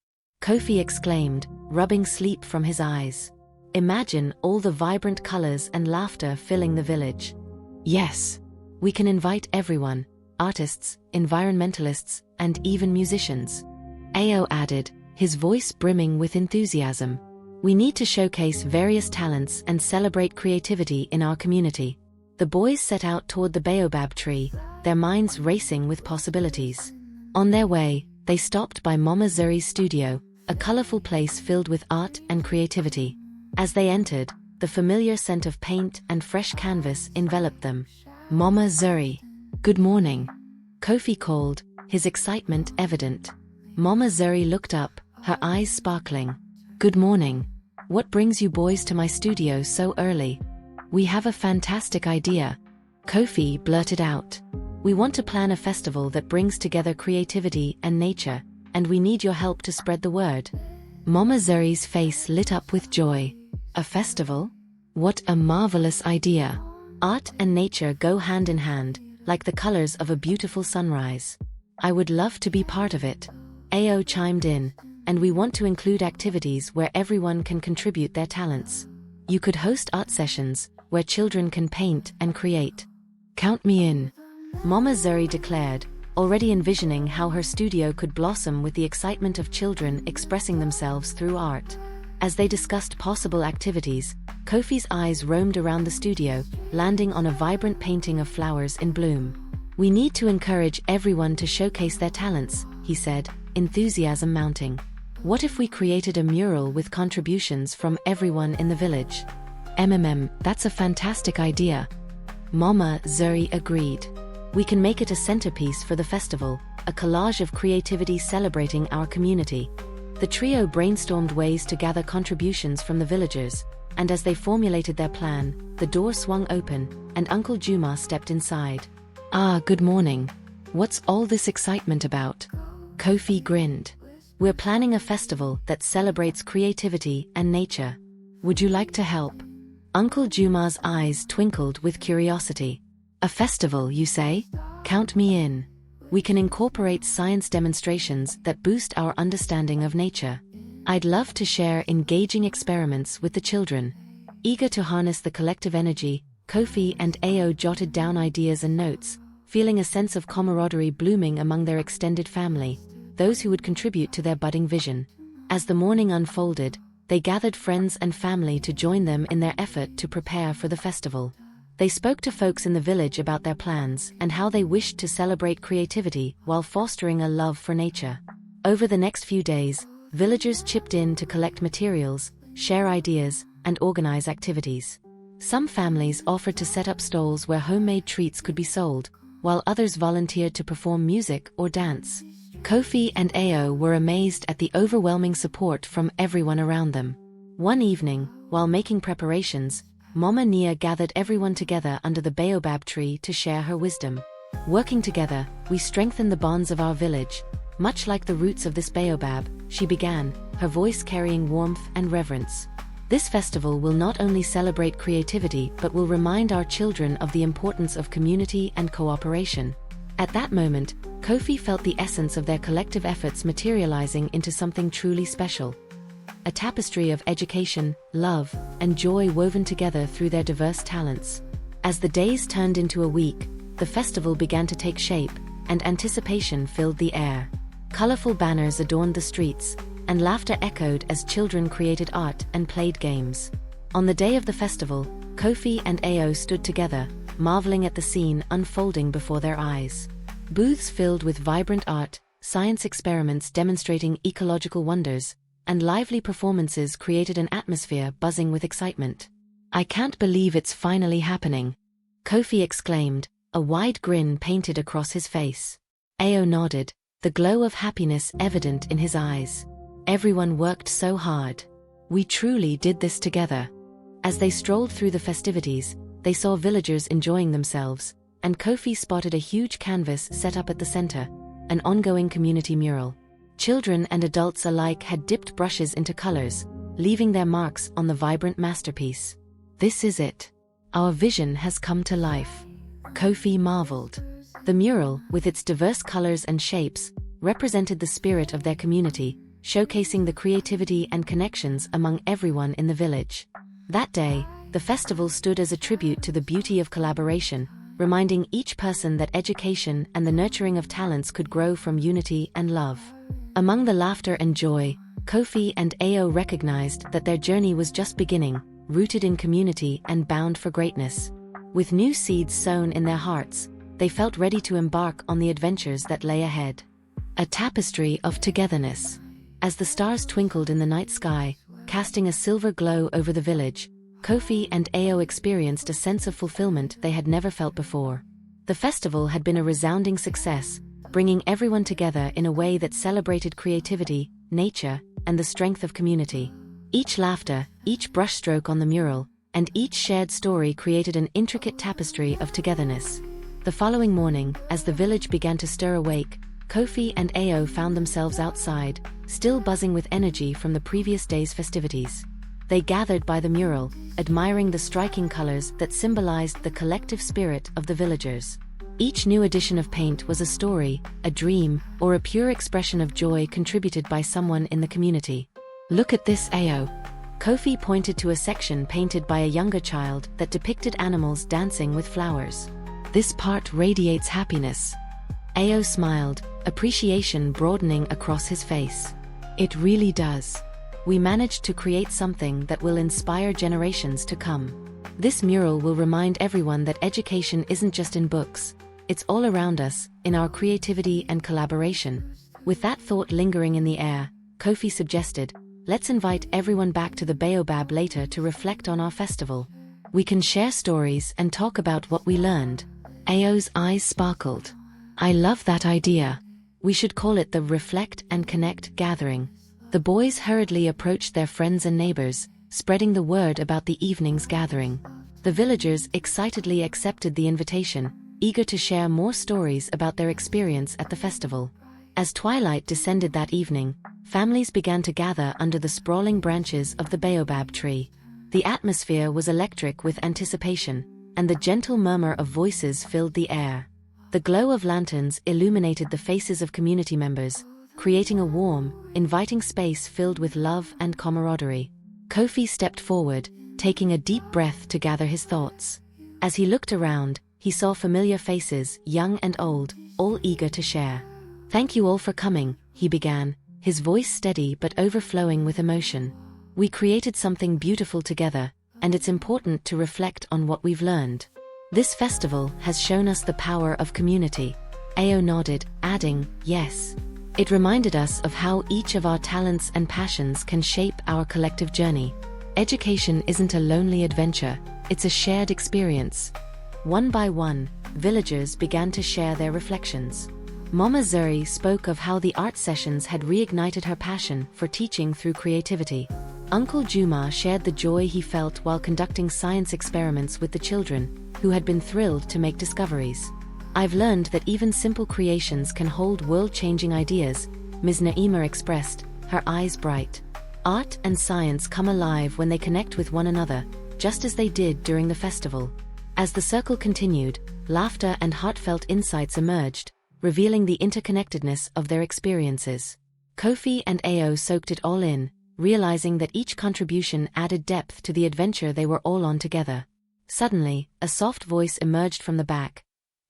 Kofi exclaimed, rubbing sleep from his eyes. Imagine all the vibrant colors and laughter filling the village. Yes. We can invite everyone, artists, environmentalists, and even musicians. Ao added, his voice brimming with enthusiasm. We need to showcase various talents and celebrate creativity in our community. The boys set out toward the baobab tree, their minds racing with possibilities. On their way, they stopped by Mama Zuri's studio, a colorful place filled with art and creativity. As they entered, the familiar scent of paint and fresh canvas enveloped them. Mama Zuri. Good morning. Kofi called, his excitement evident. Mama Zuri looked up, her eyes sparkling. Good morning. What brings you boys to my studio so early? We have a fantastic idea. Kofi blurted out. We want to plan a festival that brings together creativity and nature, and we need your help to spread the word. Mama Zuri's face lit up with joy. A festival? What a marvelous idea. Art and nature go hand in hand, like the colors of a beautiful sunrise. I would love to be part of it. Ao chimed in, and we want to include activities where everyone can contribute their talents. You could host art sessions, where children can paint and create. Count me in. Mama Zuri declared, already envisioning how her studio could blossom with the excitement of children expressing themselves through art. As they discussed possible activities, Kofi's eyes roamed around the studio, landing on a vibrant painting of flowers in bloom. We need to encourage everyone to showcase their talents, he said, enthusiasm mounting. What if we created a mural with contributions from everyone in the village? That's a fantastic idea. Mama Zuri agreed. We can make it a centerpiece for the festival, a collage of creativity celebrating our community. The trio brainstormed ways to gather contributions from the villagers, and as they formulated their plan, the door swung open, and Uncle Juma stepped inside. Ah, good morning. What's all this excitement about? Kofi grinned. We're planning a festival that celebrates creativity and nature. Would you like to help? Uncle Juma's eyes twinkled with curiosity. A festival, you say? Count me in. We can incorporate science demonstrations that boost our understanding of nature. I'd love to share engaging experiments with the children. Eager to harness the collective energy, Kofi and Ao jotted down ideas and notes, feeling a sense of camaraderie blooming among their extended family, those who would contribute to their budding vision. As the morning unfolded, they gathered friends and family to join them in their effort to prepare for the festival. They spoke to folks in the village about their plans and how they wished to celebrate creativity while fostering a love for nature. Over the next few days, villagers chipped in to collect materials, share ideas, and organize activities. Some families offered to set up stalls where homemade treats could be sold, while others volunteered to perform music or dance. Kofi and Ao were amazed at the overwhelming support from everyone around them. One evening, while making preparations, Mama Nia gathered everyone together under the baobab tree to share her wisdom. Working together, we strengthen the bonds of our village. Much like the roots of this baobab, she began, her voice carrying warmth and reverence. This festival will not only celebrate creativity but will remind our children of the importance of community and cooperation. At that moment, Kofi felt the essence of their collective efforts materializing into something truly special. a tapestry of education, love, and joy woven together through their diverse talents. As the days turned into a week, the festival began to take shape, and anticipation filled the air. Colorful banners adorned the streets, and laughter echoed as children created art and played games. On the day of the festival, Kofi and Ao stood together, marveling at the scene unfolding before their eyes. Booths filled with vibrant art, science experiments demonstrating ecological wonders, and lively performances created an atmosphere buzzing with excitement. "I can't believe it's finally happening," Kofi exclaimed, a wide grin painted across his face. Ao nodded, the glow of happiness evident in his eyes. "Everyone worked so hard. We truly did this together." As they strolled through the festivities, they saw villagers enjoying themselves, and Kofi spotted a huge canvas set up at the center, an ongoing community mural. Children and adults alike had dipped brushes into colors, leaving their marks on the vibrant masterpiece. "This is it. Our vision has come to life," Kofi marveled. The mural, with its diverse colors and shapes, represented the spirit of their community, showcasing the creativity and connections among everyone in the village. That day, the festival stood as a tribute to the beauty of collaboration, reminding each person that education and the nurturing of talents could grow from unity and love. Among the laughter and joy, Kofi and Ao recognized that their journey was just beginning, rooted in community and bound for greatness. With new seeds sown in their hearts, they felt ready to embark on the adventures that lay ahead. A tapestry of togetherness. As the stars twinkled in the night sky, casting a silver glow over the village, Kofi and Ao experienced a sense of fulfillment they had never felt before. The festival had been a resounding success, bringing everyone together in a way that celebrated creativity, nature, and the strength of community. Each laughter, each brushstroke on the mural, and each shared story created an intricate tapestry of togetherness. The following morning, as the village began to stir awake, Kofi and Ao found themselves outside, still buzzing with energy from the previous day's festivities. They gathered by the mural, admiring the striking colors that symbolized the collective spirit of the villagers. Each new addition of paint was a story, a dream, or a pure expression of joy contributed by someone in the community. "Look at this, Ao." Kofi pointed to a section painted by a younger child that depicted animals dancing with flowers. "This part radiates happiness." Ao smiled, appreciation broadening across his face. "It really does. We managed to create something that will inspire generations to come. This mural will remind everyone that education isn't just in books, it's all around us, in our creativity and collaboration." With that thought lingering in the air, Kofi suggested, "Let's invite everyone back to the baobab later to reflect on our festival. We can share stories and talk about what we learned." Ao's eyes sparkled. "I love that idea. We should call it the Reflect and Connect Gathering." The boys hurriedly approached their friends and neighbors, spreading the word about the evening's gathering. The villagers excitedly accepted the invitation, eager to share more stories about their experience at the festival. As twilight descended that evening, families began to gather under the sprawling branches of the baobab tree. The atmosphere was electric with anticipation, and the gentle murmur of voices filled the air. The glow of lanterns illuminated the faces of community members, creating a warm, inviting space filled with love and camaraderie. Kofi stepped forward, taking a deep breath to gather his thoughts. As he looked around, he saw familiar faces, young and old, all eager to share. "Thank you all for coming," he began, his voice steady but overflowing with emotion. "We created something beautiful together, and it's important to reflect on what we've learned. This festival has shown us the power of community." Ao nodded, adding, "Yes. It reminded us of how each of our talents and passions can shape our collective journey. Education isn't a lonely adventure, it's a shared experience." One by one, villagers began to share their reflections. Mama Zuri spoke of how the art sessions had reignited her passion for teaching through creativity. Uncle Juma shared the joy he felt while conducting science experiments with the children, who had been thrilled to make discoveries. "I've learned that even simple creations can hold world-changing ideas," Ms. Naima expressed, her eyes bright. "Art and science come alive when they connect with one another, just as they did during the festival." As the circle continued, laughter and heartfelt insights emerged, revealing the interconnectedness of their experiences. Kofi and Ao soaked it all in, realizing that each contribution added depth to the adventure they were all on together. Suddenly, a soft voice emerged from the back.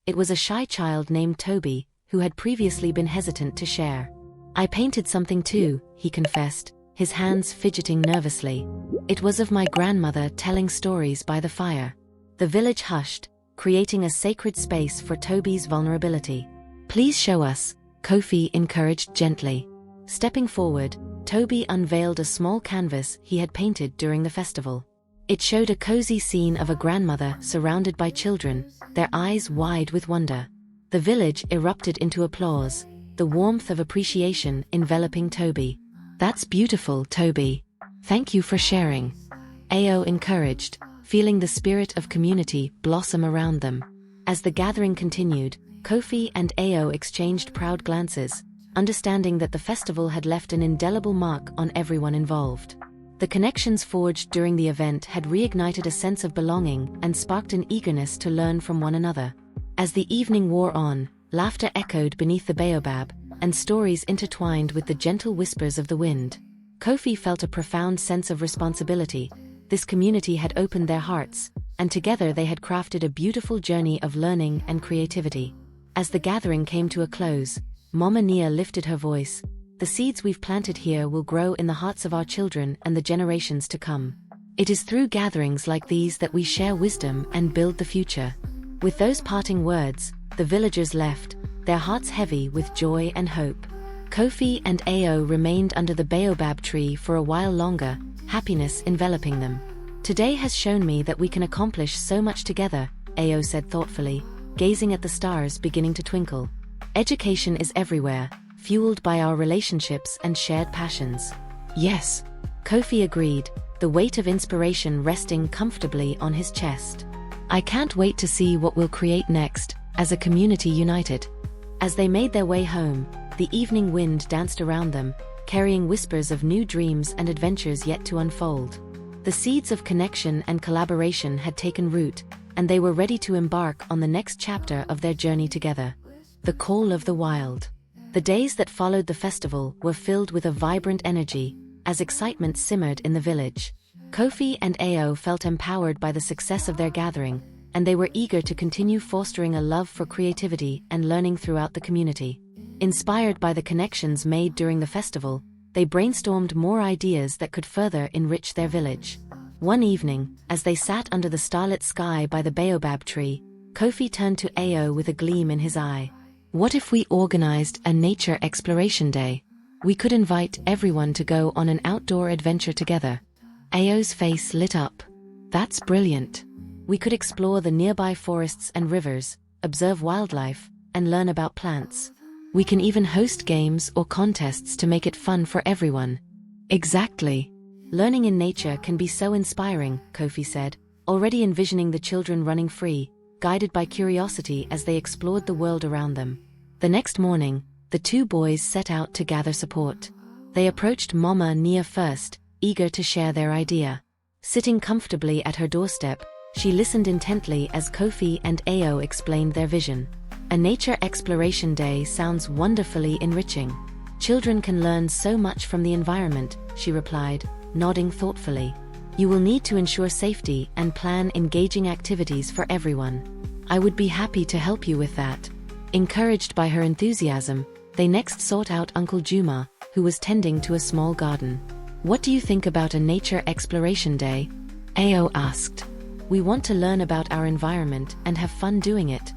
It was a shy child named Toby, who had previously been hesitant to share. "I painted something too," he confessed, his hands fidgeting nervously. "It was of my grandmother telling stories by the fire." The village hushed, creating a sacred space for Toby's vulnerability. "Please show us," Kofi encouraged gently. Stepping forward, Toby unveiled a small canvas he had painted during the festival. It showed a cozy scene of a grandmother surrounded by children, their eyes wide with wonder. The village erupted into applause, the warmth of appreciation enveloping Toby. "That's beautiful, Toby. Thank you for sharing," Ao encouraged, feeling the spirit of community blossom around them. As the gathering continued, Kofi and Ao exchanged proud glances, understanding that the festival had left an indelible mark on everyone involved. The connections forged during the event had reignited a sense of belonging and sparked an eagerness to learn from one another. As the evening wore on, laughter echoed beneath the baobab, and stories intertwined with the gentle whispers of the wind. Kofi felt a profound sense of responsibility. This community had opened their hearts, and together they had crafted a beautiful journey of learning and creativity. As the gathering came to a close, Mama Nia lifted her voice. "The seeds we've planted here will grow in the hearts of our children and the generations to come. It is through gatherings like these that we share wisdom and build the future." With those parting words, the villagers left, their hearts heavy with joy and hope. Kofi and Ao remained under the baobab tree for a while longer, happiness enveloping them. "Today has shown me that we can accomplish so much together," Ao said thoughtfully, gazing at the stars beginning to twinkle. "Education is everywhere, fueled by our relationships and shared passions." "Yes," Kofi agreed, the weight of inspiration resting comfortably on his chest. "I can't wait to see what we'll create next, as a community united." As they made their way home, the evening wind danced around them, carrying whispers of new dreams and adventures yet to unfold. The seeds of connection and collaboration had taken root, and they were ready to embark on the next chapter of their journey together. The call of the wild. The days that followed the festival were filled with a vibrant energy, as excitement simmered in the village. Kofi and Ao felt empowered by the success of their gathering, and they were eager to continue fostering a love for creativity and learning throughout the community. Inspired by the connections made during the festival, they brainstormed more ideas that could further enrich their village. One evening, as they sat under the starlit sky by the baobab tree, Kofi turned to Ao with a gleam in his eye. "What if we organized a nature exploration day? We could invite everyone to go on an outdoor adventure together." Ao's face lit up. "That's brilliant. We could explore the nearby forests and rivers, observe wildlife, and learn about plants. We can even host games or contests to make it fun for everyone." "Exactly. Learning in nature can be so inspiring," Kofi said, already envisioning the children running free, guided by curiosity as they explored the world around them. The next morning, the two boys set out to gather support. They approached Mama Nia first, eager to share their idea. Sitting comfortably at her doorstep, she listened intently as Kofi and Ao explained their vision. "A nature exploration day sounds wonderfully enriching. Children can learn so much from the environment," she replied, nodding thoughtfully. "You will need to ensure safety and plan engaging activities for everyone. I would be happy to help you with that." Encouraged by her enthusiasm, they next sought out Uncle Juma, who was tending to a small garden. "What do you think about a nature exploration day?" Ao asked. "We want to learn about our environment and have fun doing it."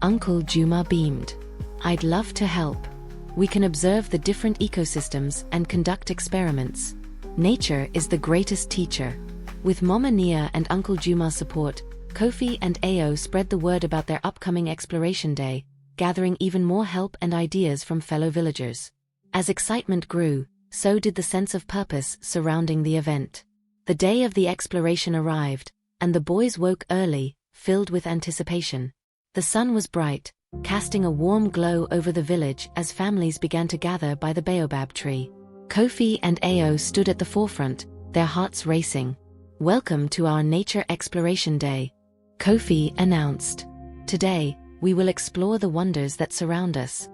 Uncle Juma beamed. "I'd love to help. We can observe the different ecosystems and conduct experiments. Nature is the greatest teacher." With Mama Nia and Uncle Juma's support, Kofi and Ao spread the word about their upcoming exploration day, gathering even more help and ideas from fellow villagers. As excitement grew, so did the sense of purpose surrounding the event. The day of the exploration arrived, and the boys woke early, filled with anticipation. The sun was bright, casting a warm glow over the village as families began to gather by the baobab tree. Kofi and Ao stood at the forefront, their hearts racing. "Welcome to our Nature Exploration Day," Kofi announced. "Today, we will explore the wonders that surround us."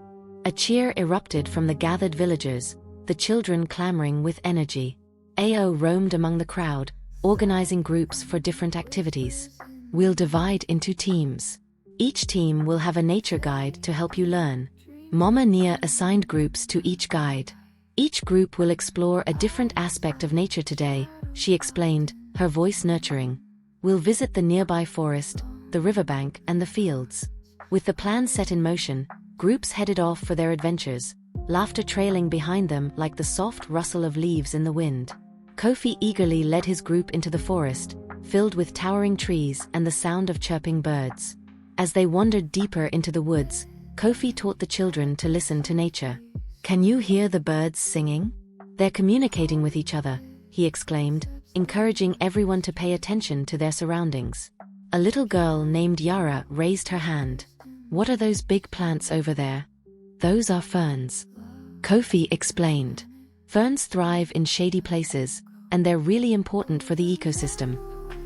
A cheer erupted from the gathered villagers, the children clamoring with energy. Ao roamed among the crowd, organizing groups for different activities. We'll divide into teams. Each team will have a nature guide to help you learn. Mama Nia assigned groups to each guide. Each group will explore a different aspect of nature today, she explained, her voice nurturing. We'll visit the nearby forest, the riverbank, and the fields. With the plan set in motion, groups headed off for their adventures, laughter trailing behind them like the soft rustle of leaves in the wind. Kofi eagerly led his group into the forest, filled with towering trees and the sound of chirping birds. As they wandered deeper into the woods, Kofi taught the children to listen to nature. "Can you hear the birds singing? They're communicating with each other," he exclaimed, encouraging everyone to pay attention to their surroundings. A little girl named Yara raised her hand. "What are those big plants over there?" "Those are ferns," Kofi explained. Ferns thrive in shady places, and they're really important for the ecosystem.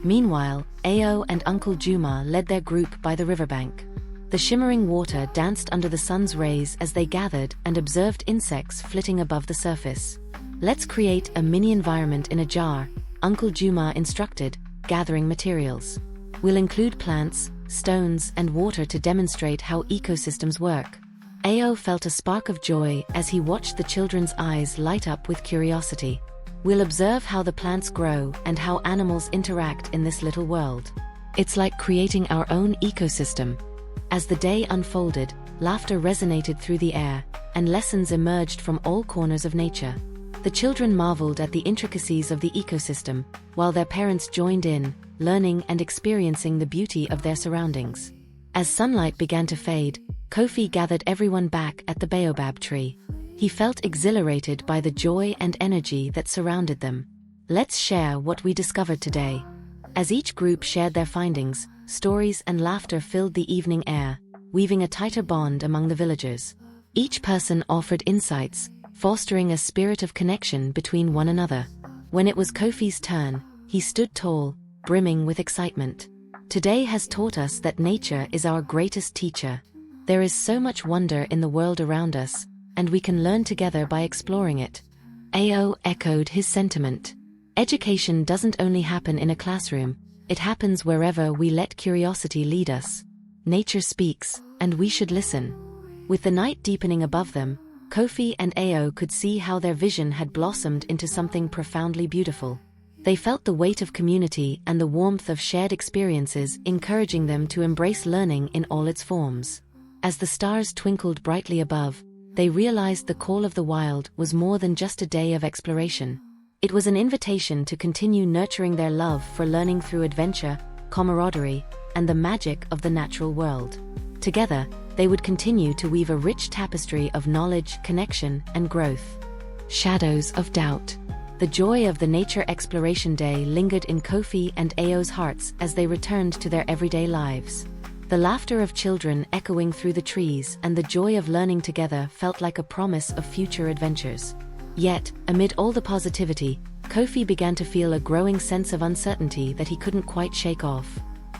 Meanwhile, Ao and Uncle Juma led their group by the riverbank. The shimmering water danced under the sun's rays as they gathered and observed insects flitting above the surface. "Let's create a mini environment in a jar," Uncle Juma instructed, gathering materials. "We'll include plants, stones, and water to demonstrate how ecosystems work." Ao felt a spark of joy as he watched the children's eyes light up with curiosity. "We'll observe how the plants grow and how animals interact in this little world. It's like creating our own ecosystem." As the day unfolded, laughter resonated through the air, and lessons emerged from all corners of nature. The children marveled at the intricacies of the ecosystem, while their parents joined in, learning and experiencing the beauty of their surroundings. As sunlight began to fade, Kofi gathered everyone back at the baobab tree. He felt exhilarated by the joy and energy that surrounded them. "Let's share what we discovered today." As each group shared their findings, stories and laughter filled the evening air, weaving a tighter bond among the villagers. Each person offered insights, fostering a spirit of connection between one another. When it was Kofi's turn, he stood tall, brimming with excitement. "Today has taught us that nature is our greatest teacher. There is so much wonder in the world around us, and we can learn together by exploring it." Ao echoed his sentiment. Education doesn't only happen in a classroom, it happens wherever we let curiosity lead us. Nature speaks, and we should listen. With the night deepening above them, Kofi and Ao could see how their vision had blossomed into something profoundly beautiful. They felt the weight of community and the warmth of shared experiences, encouraging them to embrace learning in all its forms. As the stars twinkled brightly above, they realized the call of the wild was more than just a day of exploration. It was an invitation to continue nurturing their love for learning through adventure, camaraderie, and the magic of the natural world. Together, they would continue to weave a rich tapestry of knowledge, connection, and growth. Shadows of doubt. The joy of the nature exploration day lingered in Kofi and Ao's hearts as they returned to their everyday lives. The laughter of children echoing through the trees and the joy of learning together felt like a promise of future adventures. Yet, amid all the positivity, Kofi began to feel a growing sense of uncertainty that he couldn't quite shake off.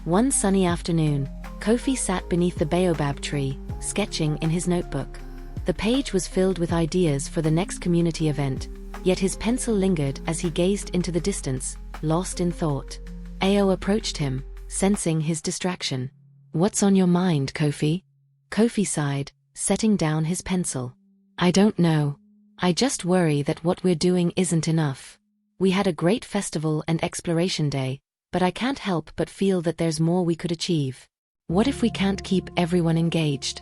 One sunny afternoon, Kofi sat beneath the baobab tree, sketching in his notebook. The page was filled with ideas for the next community event, yet his pencil lingered as he gazed into the distance, lost in thought. Ao approached him, sensing his distraction. "What's on your mind, Kofi?" Kofi sighed, setting down his pencil. "I don't know. I just worry that what we're doing isn't enough. We had a great festival and exploration day, but I can't help but feel that there's more we could achieve. What if we can't keep everyone engaged?"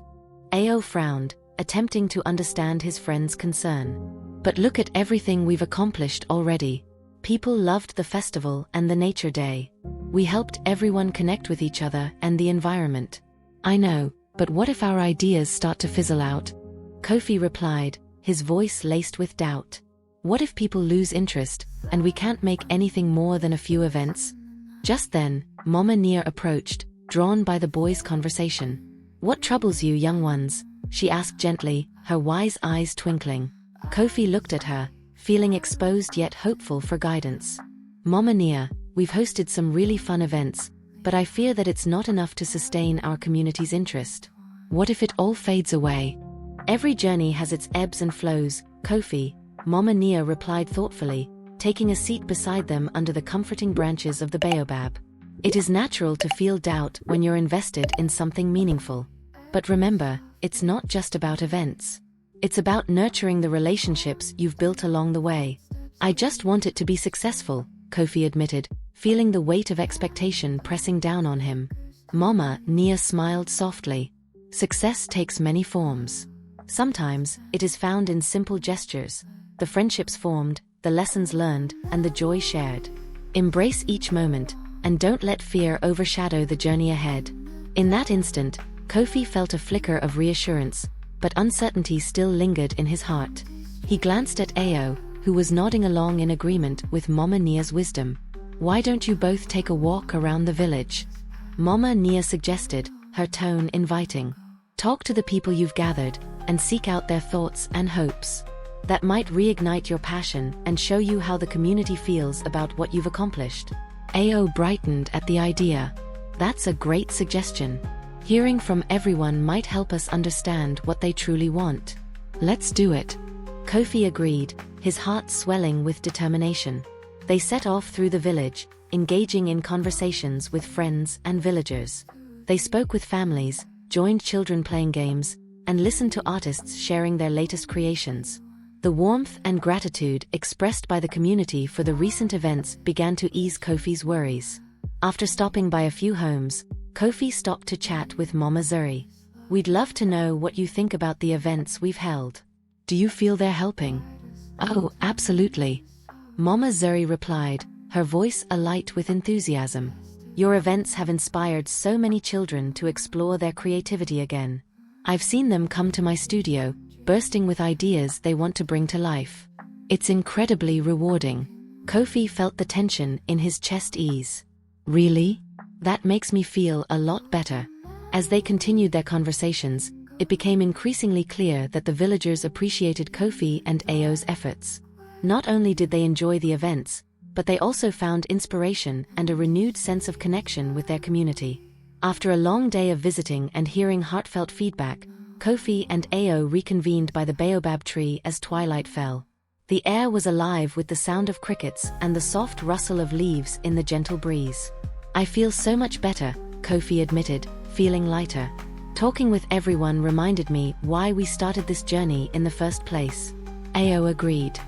Ao frowned, attempting to understand his friend's concern. "But look at everything we've accomplished already. People loved the festival and the nature day. We helped everyone connect with each other and the environment." "I know, but what if our ideas start to fizzle out?" Kofi replied, his voice laced with doubt. "What if people lose interest, and we can't make anything more than a few events?" Just then, Mama Nia approached, drawn by the boys' conversation. "What troubles you, young ones?" she asked gently, her wise eyes twinkling. Kofi looked at her, feeling exposed yet hopeful for guidance. "Mama Nia, we've hosted some really fun events, but I fear that it's not enough to sustain our community's interest. What if it all fades away?" "Every journey has its ebbs and flows, Kofi," Mama Nia replied thoughtfully, taking a seat beside them under the comforting branches of the baobab. It is natural to feel doubt when you're invested in something meaningful. But remember, it's not just about events. It's about nurturing the relationships you've built along the way. I just want it to be successful, Kofi admitted, feeling the weight of expectation pressing down on him. Mama Nia smiled softly. Success takes many forms. Sometimes, it is found in simple gestures, the friendships formed, the lessons learned, and the joy shared. Embrace each moment, and don't let fear overshadow the journey ahead. In that instant, Kofi felt a flicker of reassurance, but uncertainty still lingered in his heart. He glanced at Ao, who was nodding along in agreement with Mama Nia's wisdom. Why don't you both take a walk around the village? Mama Nia suggested, her tone inviting. Talk to the people you've gathered, and seek out their thoughts and hopes. That might reignite your passion and show you how the community feels about what you've accomplished. Ao brightened at the idea. That's a great suggestion. Hearing from everyone might help us understand what they truly want. Let's do it. Kofi agreed, his heart swelling with determination. They set off through the village, engaging in conversations with friends and villagers. They spoke with families, joined children playing games, and listened to artists sharing their latest creations. The warmth and gratitude expressed by the community for the recent events began to ease Kofi's worries. After stopping by a few homes, Kofi stopped to chat with Mama Zuri. We'd love to know what you think about the events we've held. Do you feel they're helping? Oh, absolutely. Mama Zuri replied, her voice alight with enthusiasm. Your events have inspired so many children to explore their creativity again. I've seen them come to my studio, bursting with ideas they want to bring to life. It's incredibly rewarding. Kofi felt the tension in his chest ease. Really? That makes me feel a lot better. As they continued their conversations, it became increasingly clear that the villagers appreciated Kofi and Ao's efforts. Not only did they enjoy the events, but they also found inspiration and a renewed sense of connection with their community. After a long day of visiting and hearing heartfelt feedback, Kofi and Ao reconvened by the baobab tree as twilight fell. The air was alive with the sound of crickets and the soft rustle of leaves in the gentle breeze. I feel so much better, Kofi admitted, feeling lighter. Talking with everyone reminded me why we started this journey in the first place. Ao agreed.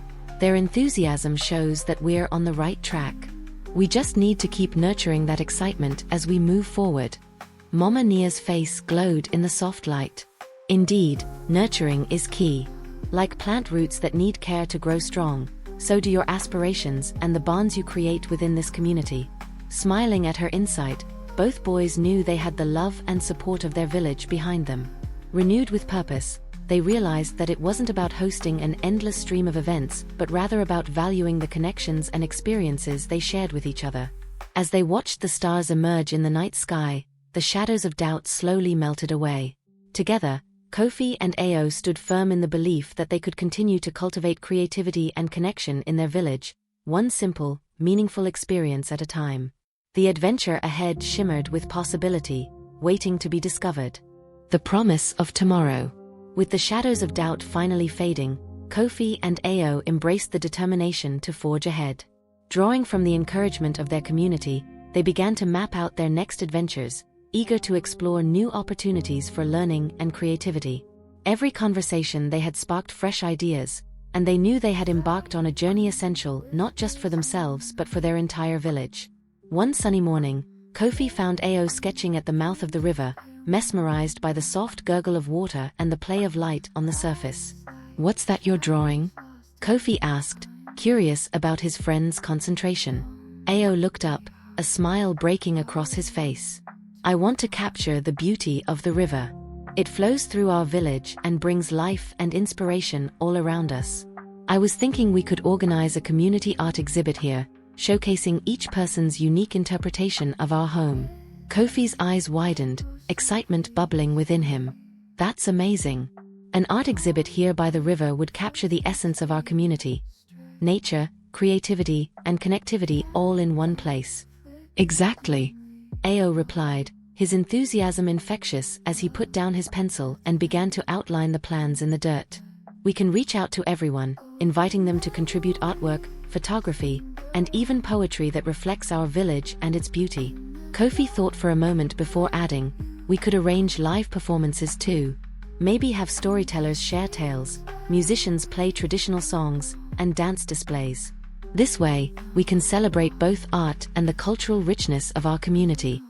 Their enthusiasm shows that we're on the right track. We just need to keep nurturing that excitement as we move forward. Mama Nia's face glowed in the soft light. Indeed, nurturing is key. Like plant roots that need care to grow strong, so do your aspirations and the bonds you create within this community. Smiling at her insight, both boys knew they had the love and support of their village behind them. Renewed with purpose, they realized that it wasn't about hosting an endless stream of events, but rather about valuing the connections and experiences they shared with each other. As they watched the stars emerge in the night sky, the shadows of doubt slowly melted away. Together, Kofi and Ao stood firm in the belief that they could continue to cultivate creativity and connection in their village, one simple, meaningful experience at a time. The adventure ahead shimmered with possibility, waiting to be discovered. The promise of tomorrow. With the shadows of doubt finally fading, Kofi and Ao embraced the determination to forge ahead. Drawing from the encouragement of their community, they began to map out their next adventures, eager to explore new opportunities for learning and creativity. Every conversation they had sparked fresh ideas, and they knew they had embarked on a journey essential not just for themselves but for their entire village. One sunny morning, Kofi found Ao sketching at the mouth of the river, mesmerized by the soft gurgle of water and the play of light on the surface. "What's that you're drawing?" Kofi asked, curious about his friend's concentration. Ao looked up, a smile breaking across his face. "I want to capture the beauty of the river. It flows through our village and brings life and inspiration all around us. I was thinking we could organize a community art exhibit here, showcasing each person's unique interpretation of our home." Kofi's eyes widened, excitement bubbling within him. "That's amazing. An art exhibit here by the river would capture the essence of our community. Nature, creativity, and connectivity all in one place." "Exactly," Ao replied, his enthusiasm infectious as he put down his pencil and began to outline the plans in the dirt. "We can reach out to everyone, inviting them to contribute artwork, photography, and even poetry that reflects our village and its beauty. Kofi thought for a moment before adding, "We could arrange live performances too. Maybe have storytellers share tales, musicians play traditional songs, and dance displays. This way, we can celebrate both art and the cultural richness of our community."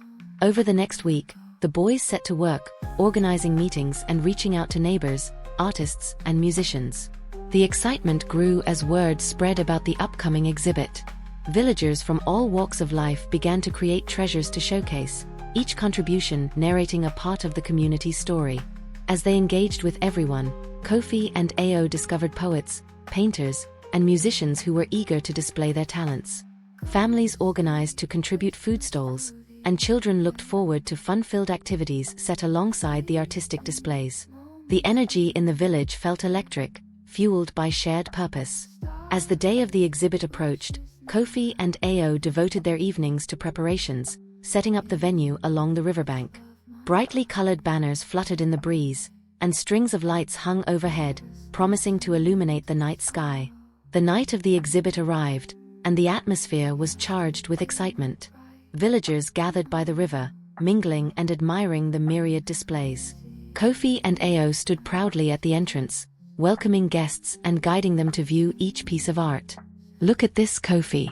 Over the next week, the boys set to work, organizing meetings and reaching out to neighbors, artists, and musicians. The excitement grew as word spread about the upcoming exhibit. Villagers from all walks of life began to create treasures to showcase, each contribution narrating a part of the community's story. As they engaged with everyone, Kofi and Ao discovered poets, painters, and musicians who were eager to display their talents. Families organized to contribute food stalls, and children looked forward to fun-filled activities set alongside the artistic displays. The energy in the village felt electric, fueled by shared purpose. As the day of the exhibit approached, Kofi and Ao devoted their evenings to preparations, setting up the venue along the riverbank. Brightly colored banners fluttered in the breeze, and strings of lights hung overhead, promising to illuminate the night sky. The night of the exhibit arrived, and the atmosphere was charged with excitement. Villagers gathered by the river, mingling and admiring the myriad displays. Kofi and Ao stood proudly at the entrance, welcoming guests and guiding them to view each piece of art. "Look at this, Kofi."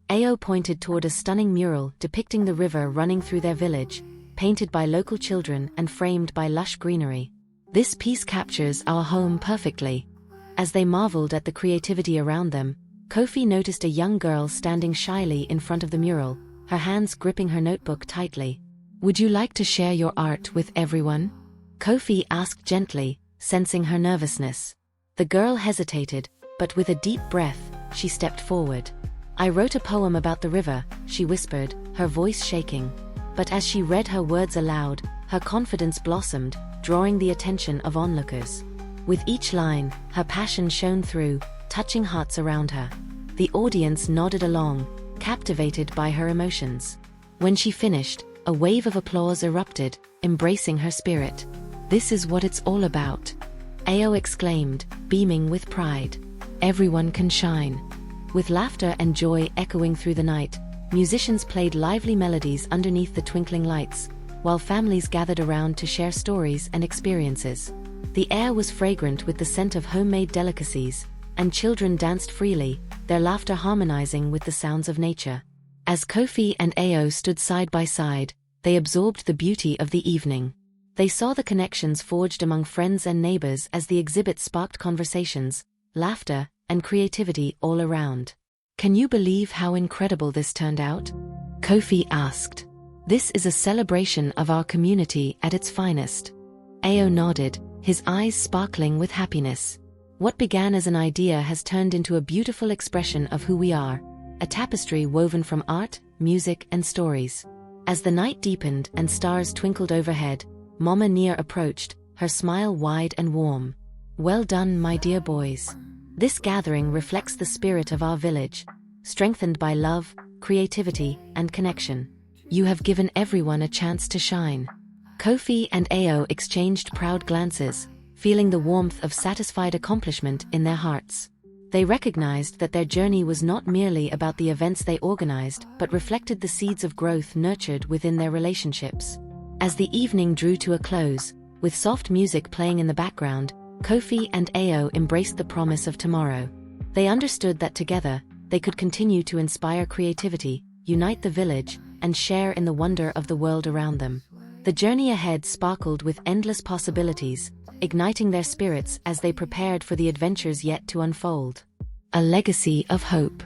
Ao pointed toward a stunning mural depicting the river running through their village, painted by local children and framed by lush greenery. "This piece captures our home perfectly." As they marveled at the creativity around them, Kofi noticed a young girl standing shyly in front of the mural, her hands gripping her notebook tightly. "Would you like to share your art with everyone?" Kofi asked gently, sensing her nervousness. The girl hesitated, but with a deep breath, she stepped forward. "I wrote a poem about the river," she whispered, her voice shaking. But as she read her words aloud, her confidence blossomed, drawing the attention of onlookers. With each line, her passion shone through, touching hearts around her. The audience nodded along, captivated by her emotions. When she finished, a wave of applause erupted, embracing her spirit. "This is what it's all about," Ao exclaimed, beaming with pride. "Everyone can shine." With laughter and joy echoing through the night, musicians played lively melodies underneath the twinkling lights, while families gathered around to share stories and experiences. The air was fragrant with the scent of homemade delicacies, and children danced freely, their laughter harmonizing with the sounds of nature. As Kofi and Ao stood side by side, they absorbed the beauty of the evening. They saw the connections forged among friends and neighbors as the exhibit sparked conversations, laughter, and creativity all around. "Can you believe how incredible this turned out?" Kofi asked. "This is a celebration of our community at its finest." Ao nodded, his eyes sparkling with happiness. "What began as an idea has turned into a beautiful expression of who we are, a tapestry woven from art, music, and stories." As the night deepened and stars twinkled overhead, Mama Nia approached, her smile wide and warm. "Well done, my dear boys. This gathering reflects the spirit of our village, strengthened by love, creativity, and connection. You have given everyone a chance to shine." Kofi and Ao exchanged proud glances, feeling the warmth of satisfied accomplishment in their hearts. They recognized that their journey was not merely about the events they organized, but reflected the seeds of growth nurtured within their relationships. As the evening drew to a close, with soft music playing in the background, Kofi and Ao embraced the promise of tomorrow. They understood that together, they could continue to inspire creativity, unite the village, and share in the wonder of the world around them. The journey ahead sparkled with endless possibilities, igniting their spirits as they prepared for the adventures yet to unfold. A legacy of hope.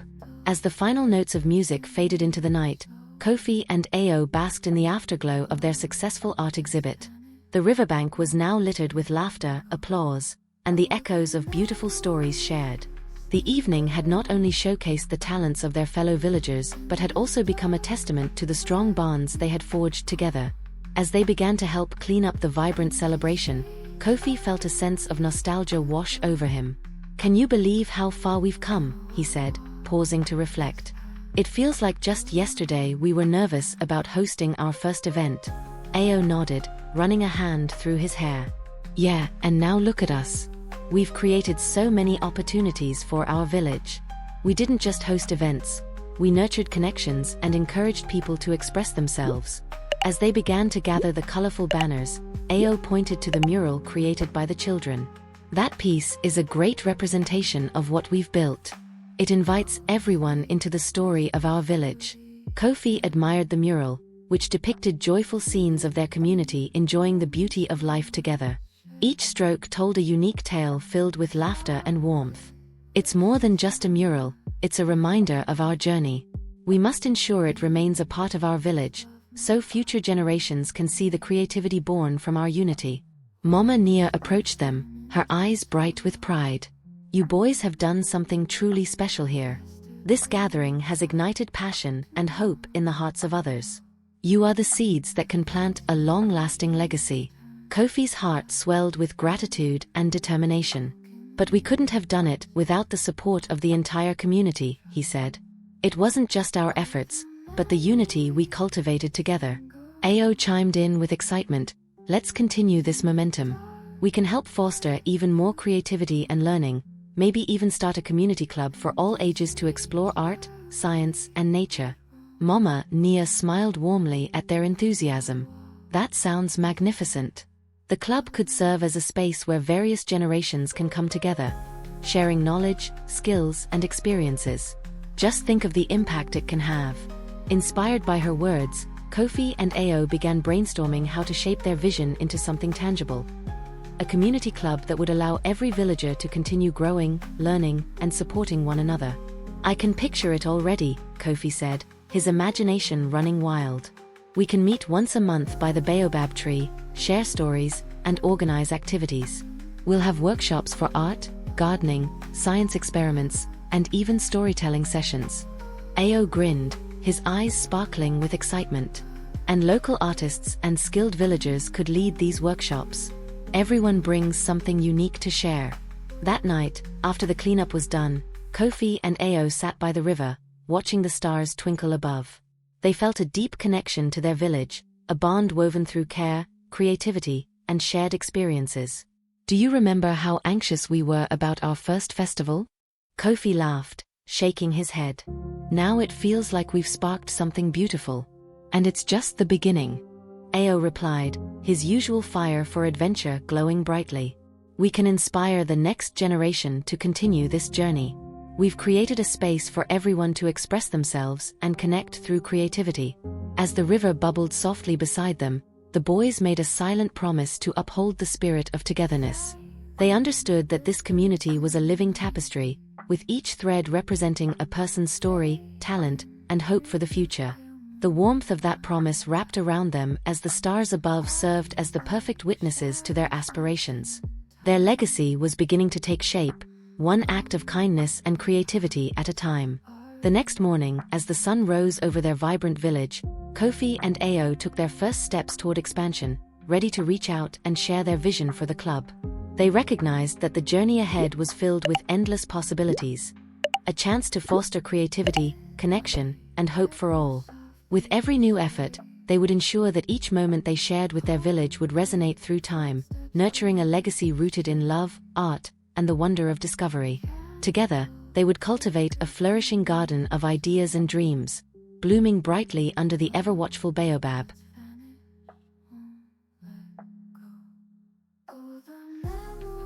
As the final notes of music faded into the night, Kofi and Ao basked in the afterglow of their successful art exhibit. The riverbank was now littered with laughter, applause, and the echoes of beautiful stories shared. The evening had not only showcased the talents of their fellow villagers but had also become a testament to the strong bonds they had forged together. As they began to help clean up the vibrant celebration, Kofi felt a sense of nostalgia wash over him. "Can you believe how far we've come?" he said, pausing to reflect. "It feels like just yesterday we were nervous about hosting our first event." Ao nodded, running a hand through his hair. "Yeah, and now look at us. We've created so many opportunities for our village. We didn't just host events, we nurtured connections and encouraged people to express themselves. As they began to gather the colorful banners, Ao pointed to the mural created by the children. That piece is a great representation of what we've built. It invites everyone into the story of our village. Kofi admired the mural, which depicted joyful scenes of their community enjoying the beauty of life together. Each stroke told a unique tale filled with laughter and warmth. It's more than just a mural, it's a reminder of our journey. We must ensure it remains a part of our village, so future generations can see the creativity born from our unity. Mama Nia approached them, her eyes bright with pride. You boys have done something truly special here. This gathering has ignited passion and hope in the hearts of others. You are the seeds that can plant a long-lasting legacy. Kofi's heart swelled with gratitude and determination. But we couldn't have done it without the support of the entire community, he said. It wasn't just our efforts, but the unity we cultivated together. Ao chimed in with excitement. Let's continue this momentum. We can help foster even more creativity and learning, maybe even start a community club for all ages to explore art, science, and nature. Mama Nia smiled warmly at their enthusiasm. That sounds magnificent. The club could serve as a space where various generations can come together, sharing knowledge, skills, and experiences. Just think of the impact it can have. Inspired by her words, Kofi and Ao began brainstorming how to shape their vision into something tangible. A community club that would allow every villager to continue growing, learning, and supporting one another. I can picture it already, Kofi said, his imagination running wild. We can meet once a month by the baobab tree, share stories, and organize activities. We'll have workshops for art, gardening, science experiments, and even storytelling sessions. Ao grinned, his eyes sparkling with excitement. And local artists and skilled villagers could lead these workshops. Everyone brings something unique to share. That night, after the cleanup was done, Kofi and Ao sat by the river, watching the stars twinkle above. They felt a deep connection to their village, a bond woven through care, creativity, and shared experiences. Do you remember how anxious we were about our first festival? Kofi laughed, shaking his head. Now it feels like we've sparked something beautiful. And it's just the beginning. Ao replied, his usual fire for adventure glowing brightly. We can inspire the next generation to continue this journey. We've created a space for everyone to express themselves and connect through creativity. As the river bubbled softly beside them, the boys made a silent promise to uphold the spirit of togetherness. They understood that this community was a living tapestry, with each thread representing a person's story, talent, and hope for the future. The warmth of that promise wrapped around them as the stars above served as the perfect witnesses to their aspirations. Their legacy was beginning to take shape, one act of kindness and creativity at a time. The next morning, as the sun rose over their vibrant village, Kofi and Ao took their first steps toward expansion, ready to reach out and share their vision for the club. They recognized that the journey ahead was filled with endless possibilities. A chance to foster creativity, connection, and hope for all. With every new effort, they would ensure that each moment they shared with their village would resonate through time, nurturing a legacy rooted in love, art, and the wonder of discovery. Together, they would cultivate a flourishing garden of ideas and dreams, blooming brightly under the ever-watchful baobab.